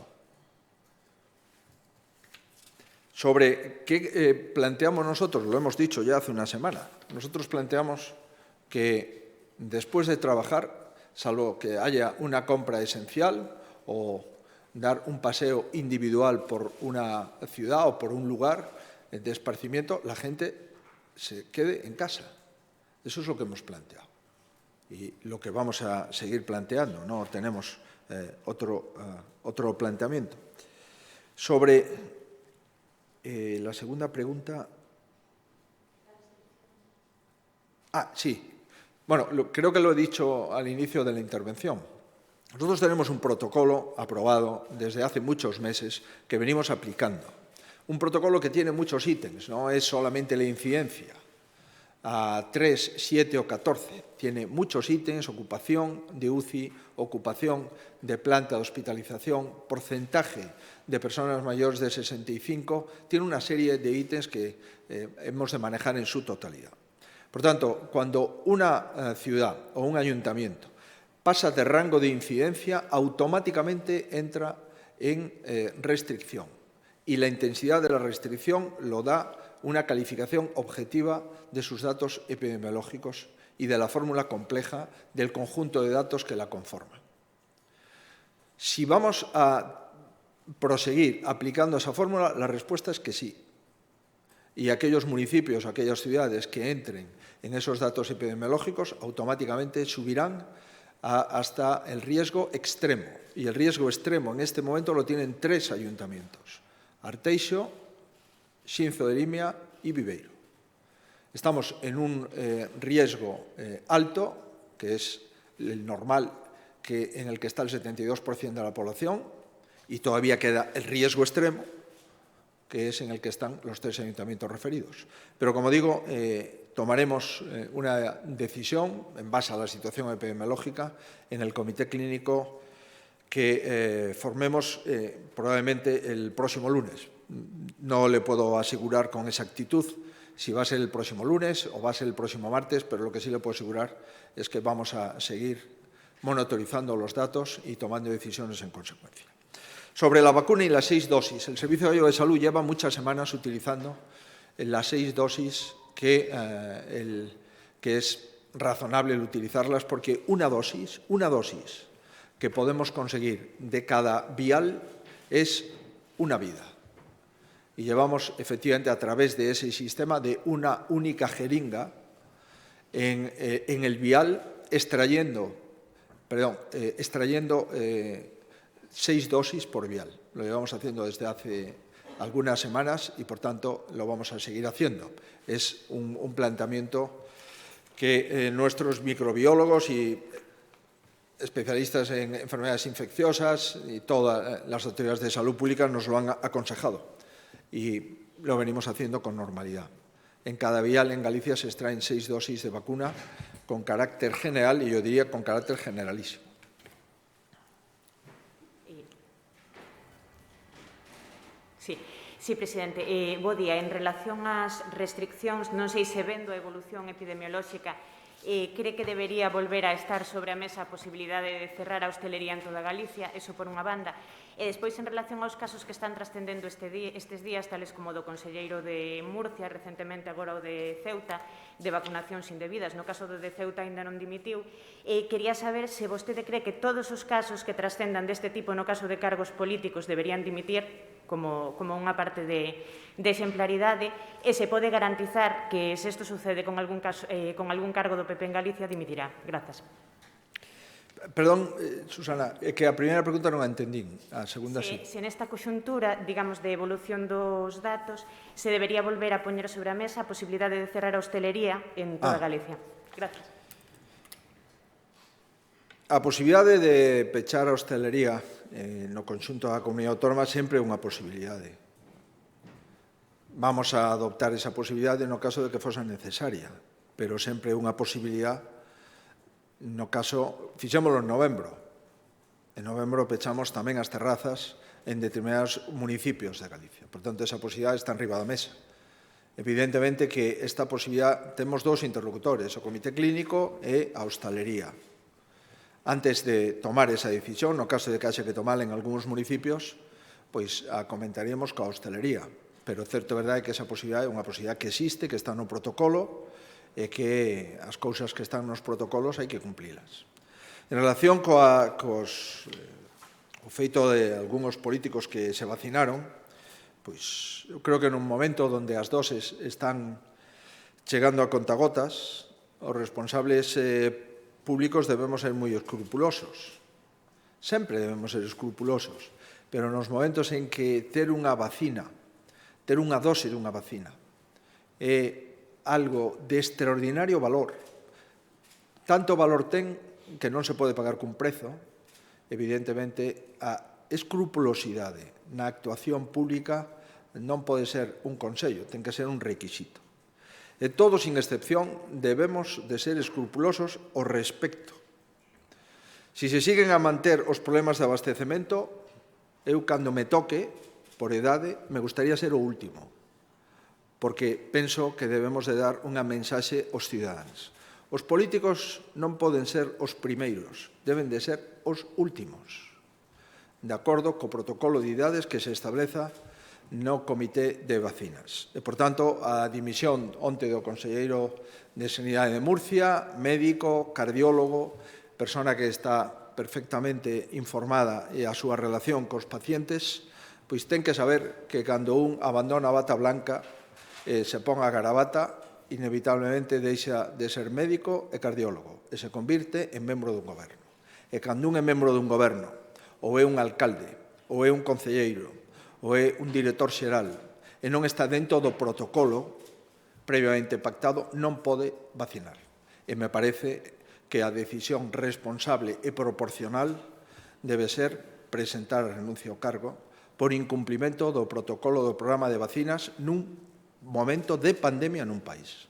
Sobre qué planteamos nosotros, lo hemos dicho ya hace una semana. Nosotros planteamos que después de trabajar, salvo que haya una compra esencial o dar un paseo individual por una ciudad o por un lugar de esparcimiento, la gente se quede en casa. Eso es lo que hemos planteado y lo que vamos a seguir planteando. No tenemos otro planteamiento. Sobre la segunda pregunta. Sí. Bueno, creo que lo he dicho al inicio de la intervención. Nosotros tenemos un protocolo aprobado desde hace muchos meses que venimos aplicando. Un protocolo que tiene muchos ítems, no es solamente la incidencia a 3, 7 o 14. Tiene muchos ítems: ocupación de UCI, ocupación de planta de hospitalización, porcentaje de personas mayores de 65. Tiene una serie de ítems que hemos de manejar en su totalidad. Por tanto, cuando una ciudad o un ayuntamiento pasa de rango de incidencia, automáticamente entra en restricción. Y la intensidad de la restricción lo da una calificación objetiva de sus datos epidemiológicos y de la fórmula compleja del conjunto de datos que la conforman. Si vamos a proseguir aplicando esa fórmula, la respuesta es que sí. Y aquellos municipios, aquellas ciudades que entren en esos datos epidemiológicos automáticamente subirán hasta el riesgo extremo. Y el riesgo extremo en este momento lo tienen 3 ayuntamientos: Arteixo, Xinzo de Limia y Viveiro. Estamos en un riesgo alto, que es el normal, en el que está el 72% de la población, y todavía queda el riesgo extremo, que es en el que están los 3 ayuntamientos referidos. Pero, como digo, tomaremos una decisión en base a la situación epidemiológica en el comité clínico que formemos probablemente el próximo lunes. No le puedo asegurar con exactitud si va a ser el próximo lunes o va a ser el próximo martes, pero lo que sí le puedo asegurar es que vamos a seguir monitorizando los datos y tomando decisiones en consecuencia. Sobre la vacuna y las 6 dosis, el Servicio de Salud lleva muchas semanas utilizando las 6 dosis que es razonable utilizarlas, porque una dosis que podemos conseguir de cada vial es una vida. Y llevamos efectivamente a través de ese sistema de una única jeringa en el vial extrayendo 6 dosis por vial. Lo llevamos haciendo desde hace algunas semanas y, por tanto, lo vamos a seguir haciendo. Es un planteamiento que nuestros microbiólogos y especialistas en enfermedades infecciosas y todas las autoridades de salud pública nos lo han aconsejado y lo venimos haciendo con normalidad. En cada vial en Galicia se extraen 6 dosis de vacuna con carácter general y yo diría con carácter generalísimo. Sí, presidente. Bo día. En relación ás restriccións, non sei se vendo a evolución epidemiolóxica Cree que debería volver a estar sobre a mesa a posibilidade de cerrar a hostelería en toda Galicia, eso por unha banda. E despois, en relación aos casos que están trascendendo estes días, tales como o do conselleiro de Murcia, recentemente agora o de Ceuta, de vacunacións indebidas. No caso do de Ceuta ainda non dimitiu. Quería saber se vostede cree que todos os casos que trascendan deste tipo, no caso de cargos políticos, deberían dimitir como unha parte de exemplaridade, e se pode garantizar que se isto sucede con algún cargo do PP en Galicia, dimitirá. Grazas. Perdón, Susana, é que a primeira pregunta non a entendín, a segunda sí. Se nesta conxuntura, digamos, de evolución dos datos, se debería volver a poñer sobre a mesa a posibilidade de cerrar a hostelería en toda Galicia. Gracias. A posibilidade de pechar a hostelería no conxunto da comunidade autónoma sempre é unha posibilidade. Vamos a adoptar esa posibilidade no caso de que fose necesaria, pero sempre é unha posibilidade no caso, fixémolo en novembro. En novembro pechamos tamén as terrazas en determinados municipios de Galicia. Por tanto, esa posibilidade está enriba da mesa. Evidentemente que esta posibilidade temos dous interlocutores, o Comité Clínico e a hostalería. Antes de tomar esa decisión, no caso de que haxe que tomala en algúns municipios, pois a comentaríamos coa hostelería. Pero certo verdade é que esa posibilidade é unha posibilidade que existe, que está no protocolo, e que as cousas que están nos protocolos hai que cumplilas. En relación co feito de algúns políticos que se vacinaron, pois eu creo que nun momento onde as doses están chegando a contagotas, os responsables públicos debemos ser moi escrupulosos. Sempre debemos ser escrupulosos, pero nos momentos en que ter unha vacina, ter unha dose dunha vacina, é algo de extraordinario valor. Tanto valor ten que non se pode pagar cun prezo. Evidentemente, a escrupulosidade na actuación pública non pode ser un consello, ten que ser un requisito. E todos, sin excepción, debemos de ser escrupulosos ao respecto. Si se siguen a manter os problemas de abastecemento, eu, cando me toque, por idade, me gustaría ser o último, porque penso que debemos de dar unha mensaxe aos cidadáns. Os políticos non poden ser os primeiros, deben de ser os últimos, de acordo co protocolo de idades que se estableza no Comité de Vacinas. E, por tanto, a dimisión onte do conselleiro de Sanidade de Murcia, médico, cardiólogo, persona que está perfectamente informada e a súa relación cos pacientes, pois ten que saber que cando un abandona a bata blanca se pon a garabata, inevitablemente deixa de ser médico e cardiólogo e se convirte en membro dun goberno. E cando un é membro dun goberno, ou é un alcalde, ou é un concelleiro, ou é un director xeral, e non está dentro do protocolo previamente pactado, non pode vacinar. E me parece que a decisión responsable e proporcional debe ser presentar a renuncia ao cargo por incumplimento do protocolo do programa de vacinas nun momento de pandemia nun país.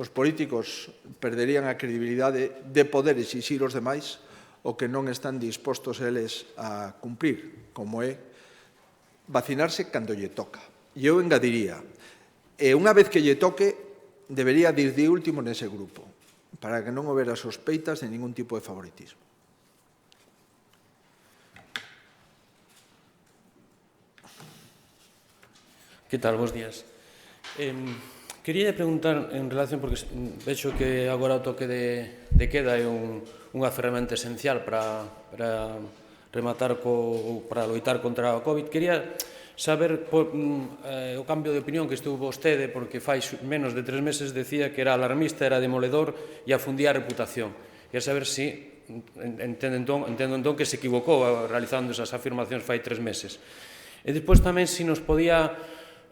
Os políticos perderían a credibilidade de poder exixir aos demais o que non están dispostos eles a cumprir, como é vacinarse cando lle toca. E eu engadiría, e unha vez que lle toque, debería ir de último nese grupo, para que non houbera sospeitas de ningún tipo de favoritismo. Que tal? Bos días. Quería preguntar en relación, porque vexo que agora o toque de queda é unha ferramenta esencial para rematar para loitar contra o COVID. Quería saber o cambio de opinión que estuvo vostede, porque fai menos de 3 meses decía que era alarmista, era demoledor e afundía a reputación. Quería saber se entendo entón que se equivocou realizando esas afirmacións fai 3 meses. E despois tamén se nos podía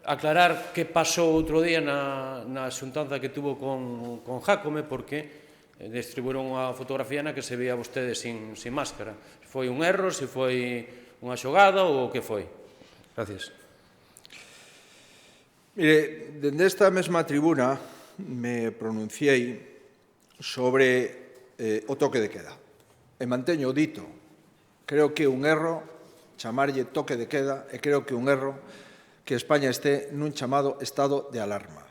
aclarar que pasou outro día na xuntanza que tuvo con Jácome, porque distribuíron unha fotografía na que se veía vostede sin máscara. Foi un erro, se foi unha xogada ou o que foi? Gracias. Mire, dende esta mesma tribuna me pronunciei sobre o toque de queda. E manteño o dito. Creo que é un erro chamarlle toque de queda e creo que é un erro que España este nun chamado estado de alarma.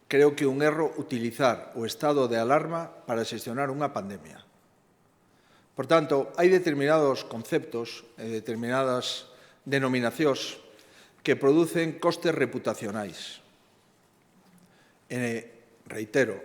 creo que é un erro utilizar o estado de alarma para xestionar unha pandemia. Por tanto, hai determinados conceptos e determinadas denominacións que producen costes reputacionais. Reitero,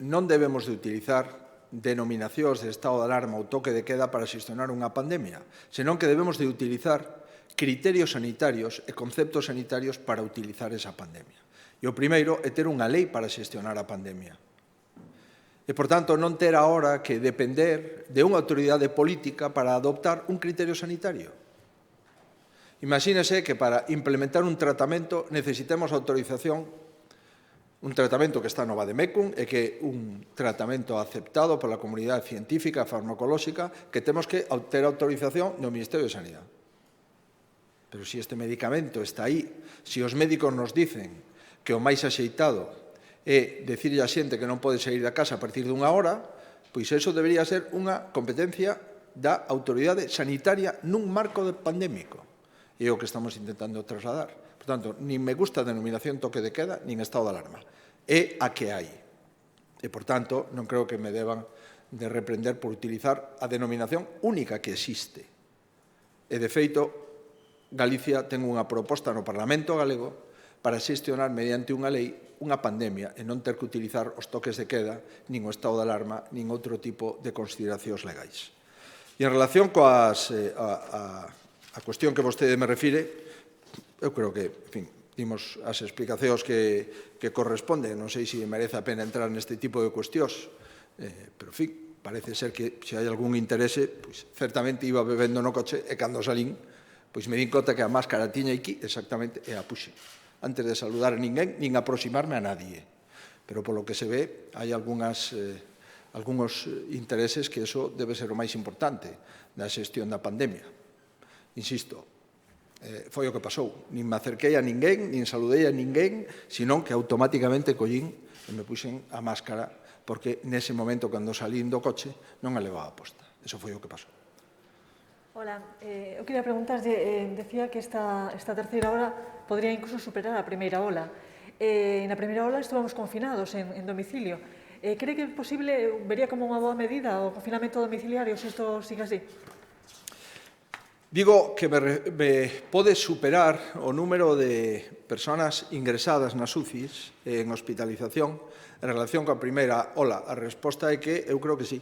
non debemos de utilizar denominacións de estado de alarma ou toque de queda para xestionar unha pandemia, senón que debemos de utilizar criterios sanitarios e conceptos sanitarios para utilizar esa pandemia. E o primeiro é ter unha lei para xestionar a pandemia. E, por tanto, non ter agora que depender de unha autoridade política para adoptar un criterio sanitario. Imagínese que para implementar un tratamento necesitemos autorización, un tratamento que está no Vademecum e que é un tratamento aceptado pola comunidade científica farmacolóxica que temos que ter autorización no Ministerio de Sanidade. Pero se este medicamento está aí, se os médicos nos dicen que o máis axeitado é dicirlle a xente que non pode sair da casa a partir dunha hora, pois eso debería ser unha competencia da autoridade sanitaria nun marco pandémico. E é o que estamos intentando trasladar. Por tanto, nin me gusta a denominación toque de queda, nin estado de alarma. É a que hai. E, por tanto, non creo que me deban de reprender por utilizar a denominación única que existe. E, de feito, Galicia ten unha proposta no Parlamento galego para xestionar mediante unha lei unha pandemia e non ter que utilizar os toques de queda, nin o estado de alarma, nin outro tipo de consideracións legais. E en relación a cuestión que vostede me refire, eu creo que, en fin, dimos as explicacións que corresponden. Non sei se merece a pena entrar neste tipo de cuestións, pero, en fin, parece ser que se hai algún interese, pois certamente iba bebendo no coche e cando salín, pois me din conta que a máscara tiña aquí exactamente e a puxe. Antes de saludar a ninguén, nin aproximarme a nadie. Pero polo que se ve, hai algúns intereses que eso debe ser o máis importante da xestión da pandemia. Insisto, foi o que pasou. Nin me acerquei a ninguén, nin saludei a ninguén, senón que automáticamente collín e me puxen a máscara porque nese momento, cando salín do coche, non a levaba posta. Eso foi o que pasou. Hola, eu queria preguntarlle, decía que esta terceira ola podría incluso superar a primeira ola. Na primeira ola estuvamos confinados en domicilio. Cree que é posible, vería como unha boa medida o confinamento domiciliario se isto sigue así? Digo que me pode superar o número de persoas ingresadas nas UCIs en hospitalización en relación coa primeira ola. A resposta é que eu creo que sí.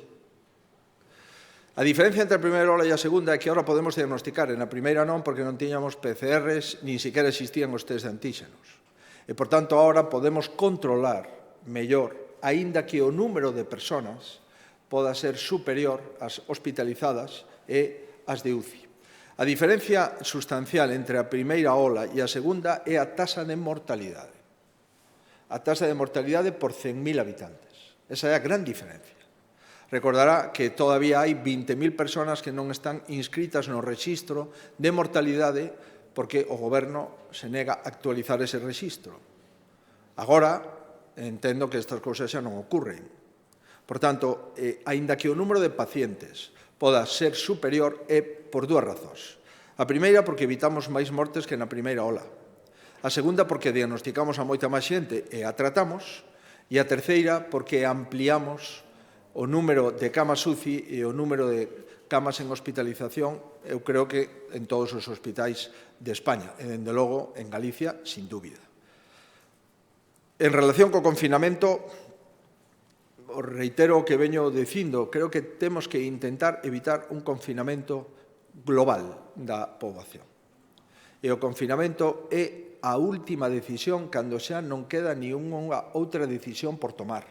A diferencia entre a primeira ola e a segunda é que agora podemos diagnosticar, e na primeira non, porque non tiñamos PCRs, nin sequera existían os test de antíxenos. E, por tanto, agora podemos controlar mellor, aínda que o número de persoas poda ser superior ás hospitalizadas e ás de UCI. A diferencia sustancial entre a primeira ola e a segunda é a taxa de mortalidade. A taxa de mortalidade por 100.000 habitantes. Esa é a gran diferencia. Recordará que todavía hai 20.000 persoas que non están inscritas no rexistro de mortalidade porque o goberno se nega a actualizar ese rexistro. Agora, entendo que estas cousas xa non ocurren. Por tanto, aínda que o número de pacientes poda ser superior é por dúas razóns. A primeira, porque evitamos máis mortes que na primeira ola. A segunda, porque diagnosticamos a moita máis xente e a tratamos. E a terceira, porque ampliamos o número de camas UCI e o número de camas en hospitalización, eu creo que en todos os hospitais de España, e, dende logo, en Galicia, sin dúbida. En relación co confinamento, reitero o que veño dicindo, creo que temos que intentar evitar un confinamento global da poboación. E o confinamento é a última decisión cando xa non queda ni unha outra decisión por tomar.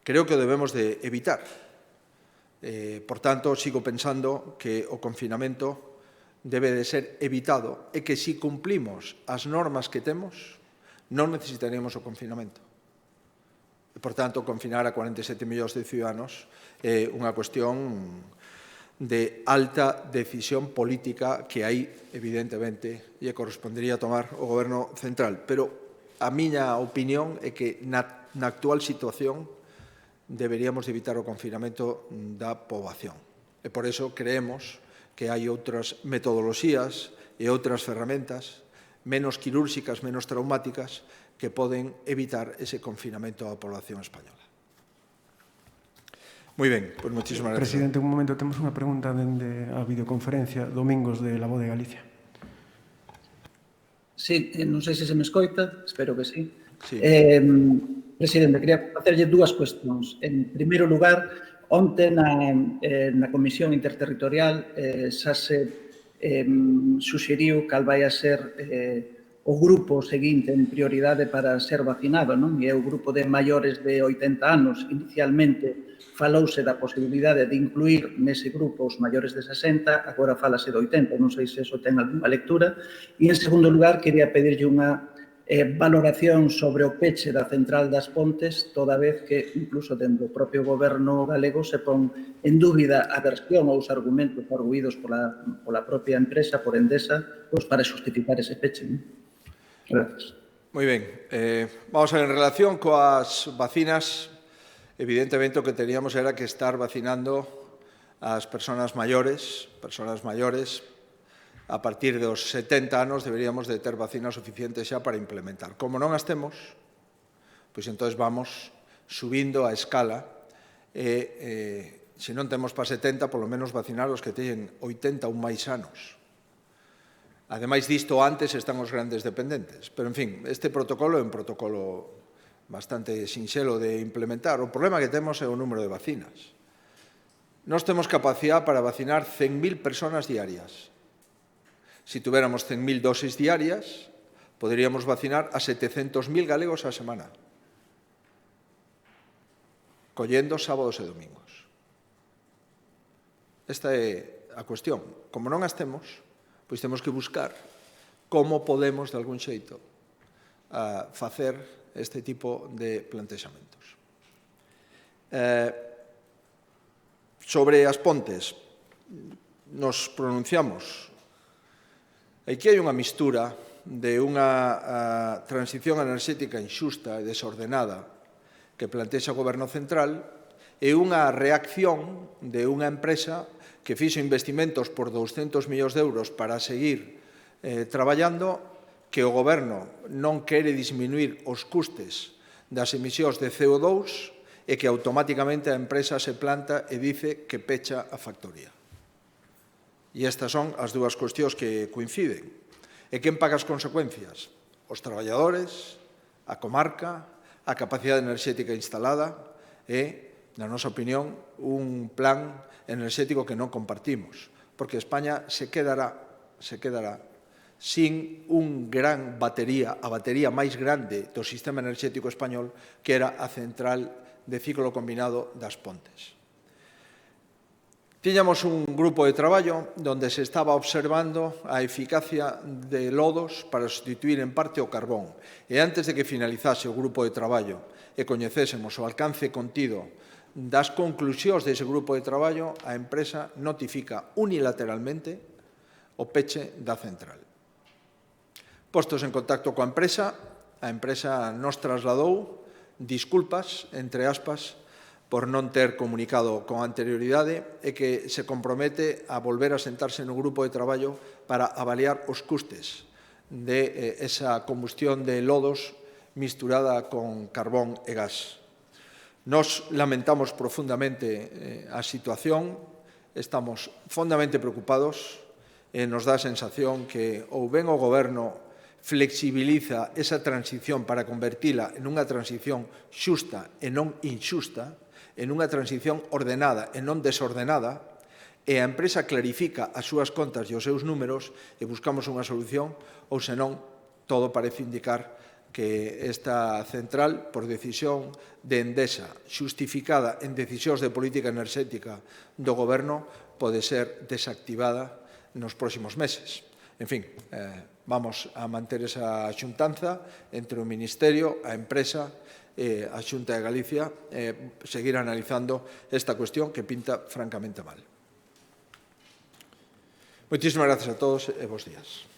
Creo que o debemos de evitar. Por tanto, sigo pensando que o confinamento debe de ser evitado e que se cumplimos as normas que temos, non necesitaremos o confinamento. E, por tanto, confinar a 47 millóns de ciudadanos é unha cuestión de alta decisión política que aí, evidentemente, lle correspondería tomar o Goberno central. Pero a miña opinión é que na actual situación deberíamos evitar o confinamento da poboación. E por eso creemos que hai outras metodoloxías e outras ferramentas menos quirúrxicas, menos traumáticas, que poden evitar ese confinamento da población española. Moi ben, pois muchísimas gracias. Presidente, un momento, temos unha pregunta dende a videoconferencia Domingos de La Voz de Galicia. Sí, non sei se me escoita, espero que sí. Sí. Presidente, quería facerlle dúas cuestións. En primeiro lugar, onte na Comisión Interterritorial xa se suxeriu cal vai a ser o grupo seguinte en prioridade para ser vacinado, non? E é o grupo de maiores de 80 anos. Inicialmente falouse da posibilidade de incluir nese grupo os maiores de 60, agora falase de 80, non sei se eso ten algunha lectura. E, en segundo lugar, quería pedirlle unha valoración sobre o peche da central das Pontes, toda vez que, incluso dentro do propio goberno galego, se pon en dúbida a versión ou os argumentos arguídos pola propia empresa, por Endesa, para justificar ese peche. Gracias. Moi ben. Vamos a ver, en relación coas vacinas, evidentemente o que teníamos era que estar vacinando ás persoas maiores, a partir dos 70 anos deberíamos de ter vacinas suficientes xa para implementar. Como non as temos, pois entón vamos subindo a escala e se non temos para 70, polo menos vacinar os que teñen 80 ou máis anos. Ademais disto, antes están os grandes dependentes. Pero, en fin, este protocolo é un protocolo bastante sinxelo de implementar. O problema que temos é o número de vacinas. Nós temos capacidade para vacinar 100.000 personas diarias. Si tuviéramos 100.000 dosis diarias, poderíamos vacinar a 700.000 galegos a semana, collendo sábados e domingos. Esta é a cuestión. Como non as temos, pois temos que buscar como podemos, de algún xeito, facer este tipo de plantexamentos. Sobre as Pontes, nos pronunciamos. Aquí hai unha mistura de unha transición enerxética inxusta e desordenada que plantexa o Goberno Central e unha reacción de unha empresa que fixo investimentos por 200 millóns de euros para seguir traballando, que o Goberno non quere disminuir os custes das emisións de CO2 e que automáticamente a empresa se planta e dice que pecha a factoría. E estas son as dúas cuestións que coinciden. E quen paga as consecuencias? Os traballadores, a comarca, a capacidade enerxética instalada e, na nosa opinión, un plan enerxético que non compartimos, porque España se quedará sin un gran batería, a batería máis grande do sistema enerxético español, que era a central de ciclo combinado das Pontes. Tiñamos un grupo de traballo onde se estaba observando a eficacia de lodos para sustituir en parte o carbón. E antes de que finalizase o grupo de traballo e coñecésemos o alcance contido das conclusións dese grupo de traballo, a empresa notifica unilateralmente o peche da central. Postos en contacto coa empresa, a empresa nos trasladou disculpas, entre aspas, por non ter comunicado con anterioridade e que se compromete a volver a sentarse no grupo de traballo para avaliar os custes de esa combustión de lodos misturada con carbón e gas. Nos lamentamos profundamente a situación, estamos fondamente preocupados e nos dá a sensación que ou ben o Goberno flexibiliza esa transición para convertila en unha transición xusta e non inxusta, en unha transición ordenada e non desordenada, e a empresa clarifica as súas contas e os seus números e buscamos unha solución, ou senón, todo parece indicar que esta central, por decisión de Endesa, xustificada en decisións de política enerxética do Goberno, pode ser desactivada nos próximos meses. En fin, vamos a manter esa xuntanza entre o Ministerio, a empresa e a Xunta de Galicia, seguir analizando esta cuestión que pinta francamente mal. Moitísimas gracias a todos e bons días.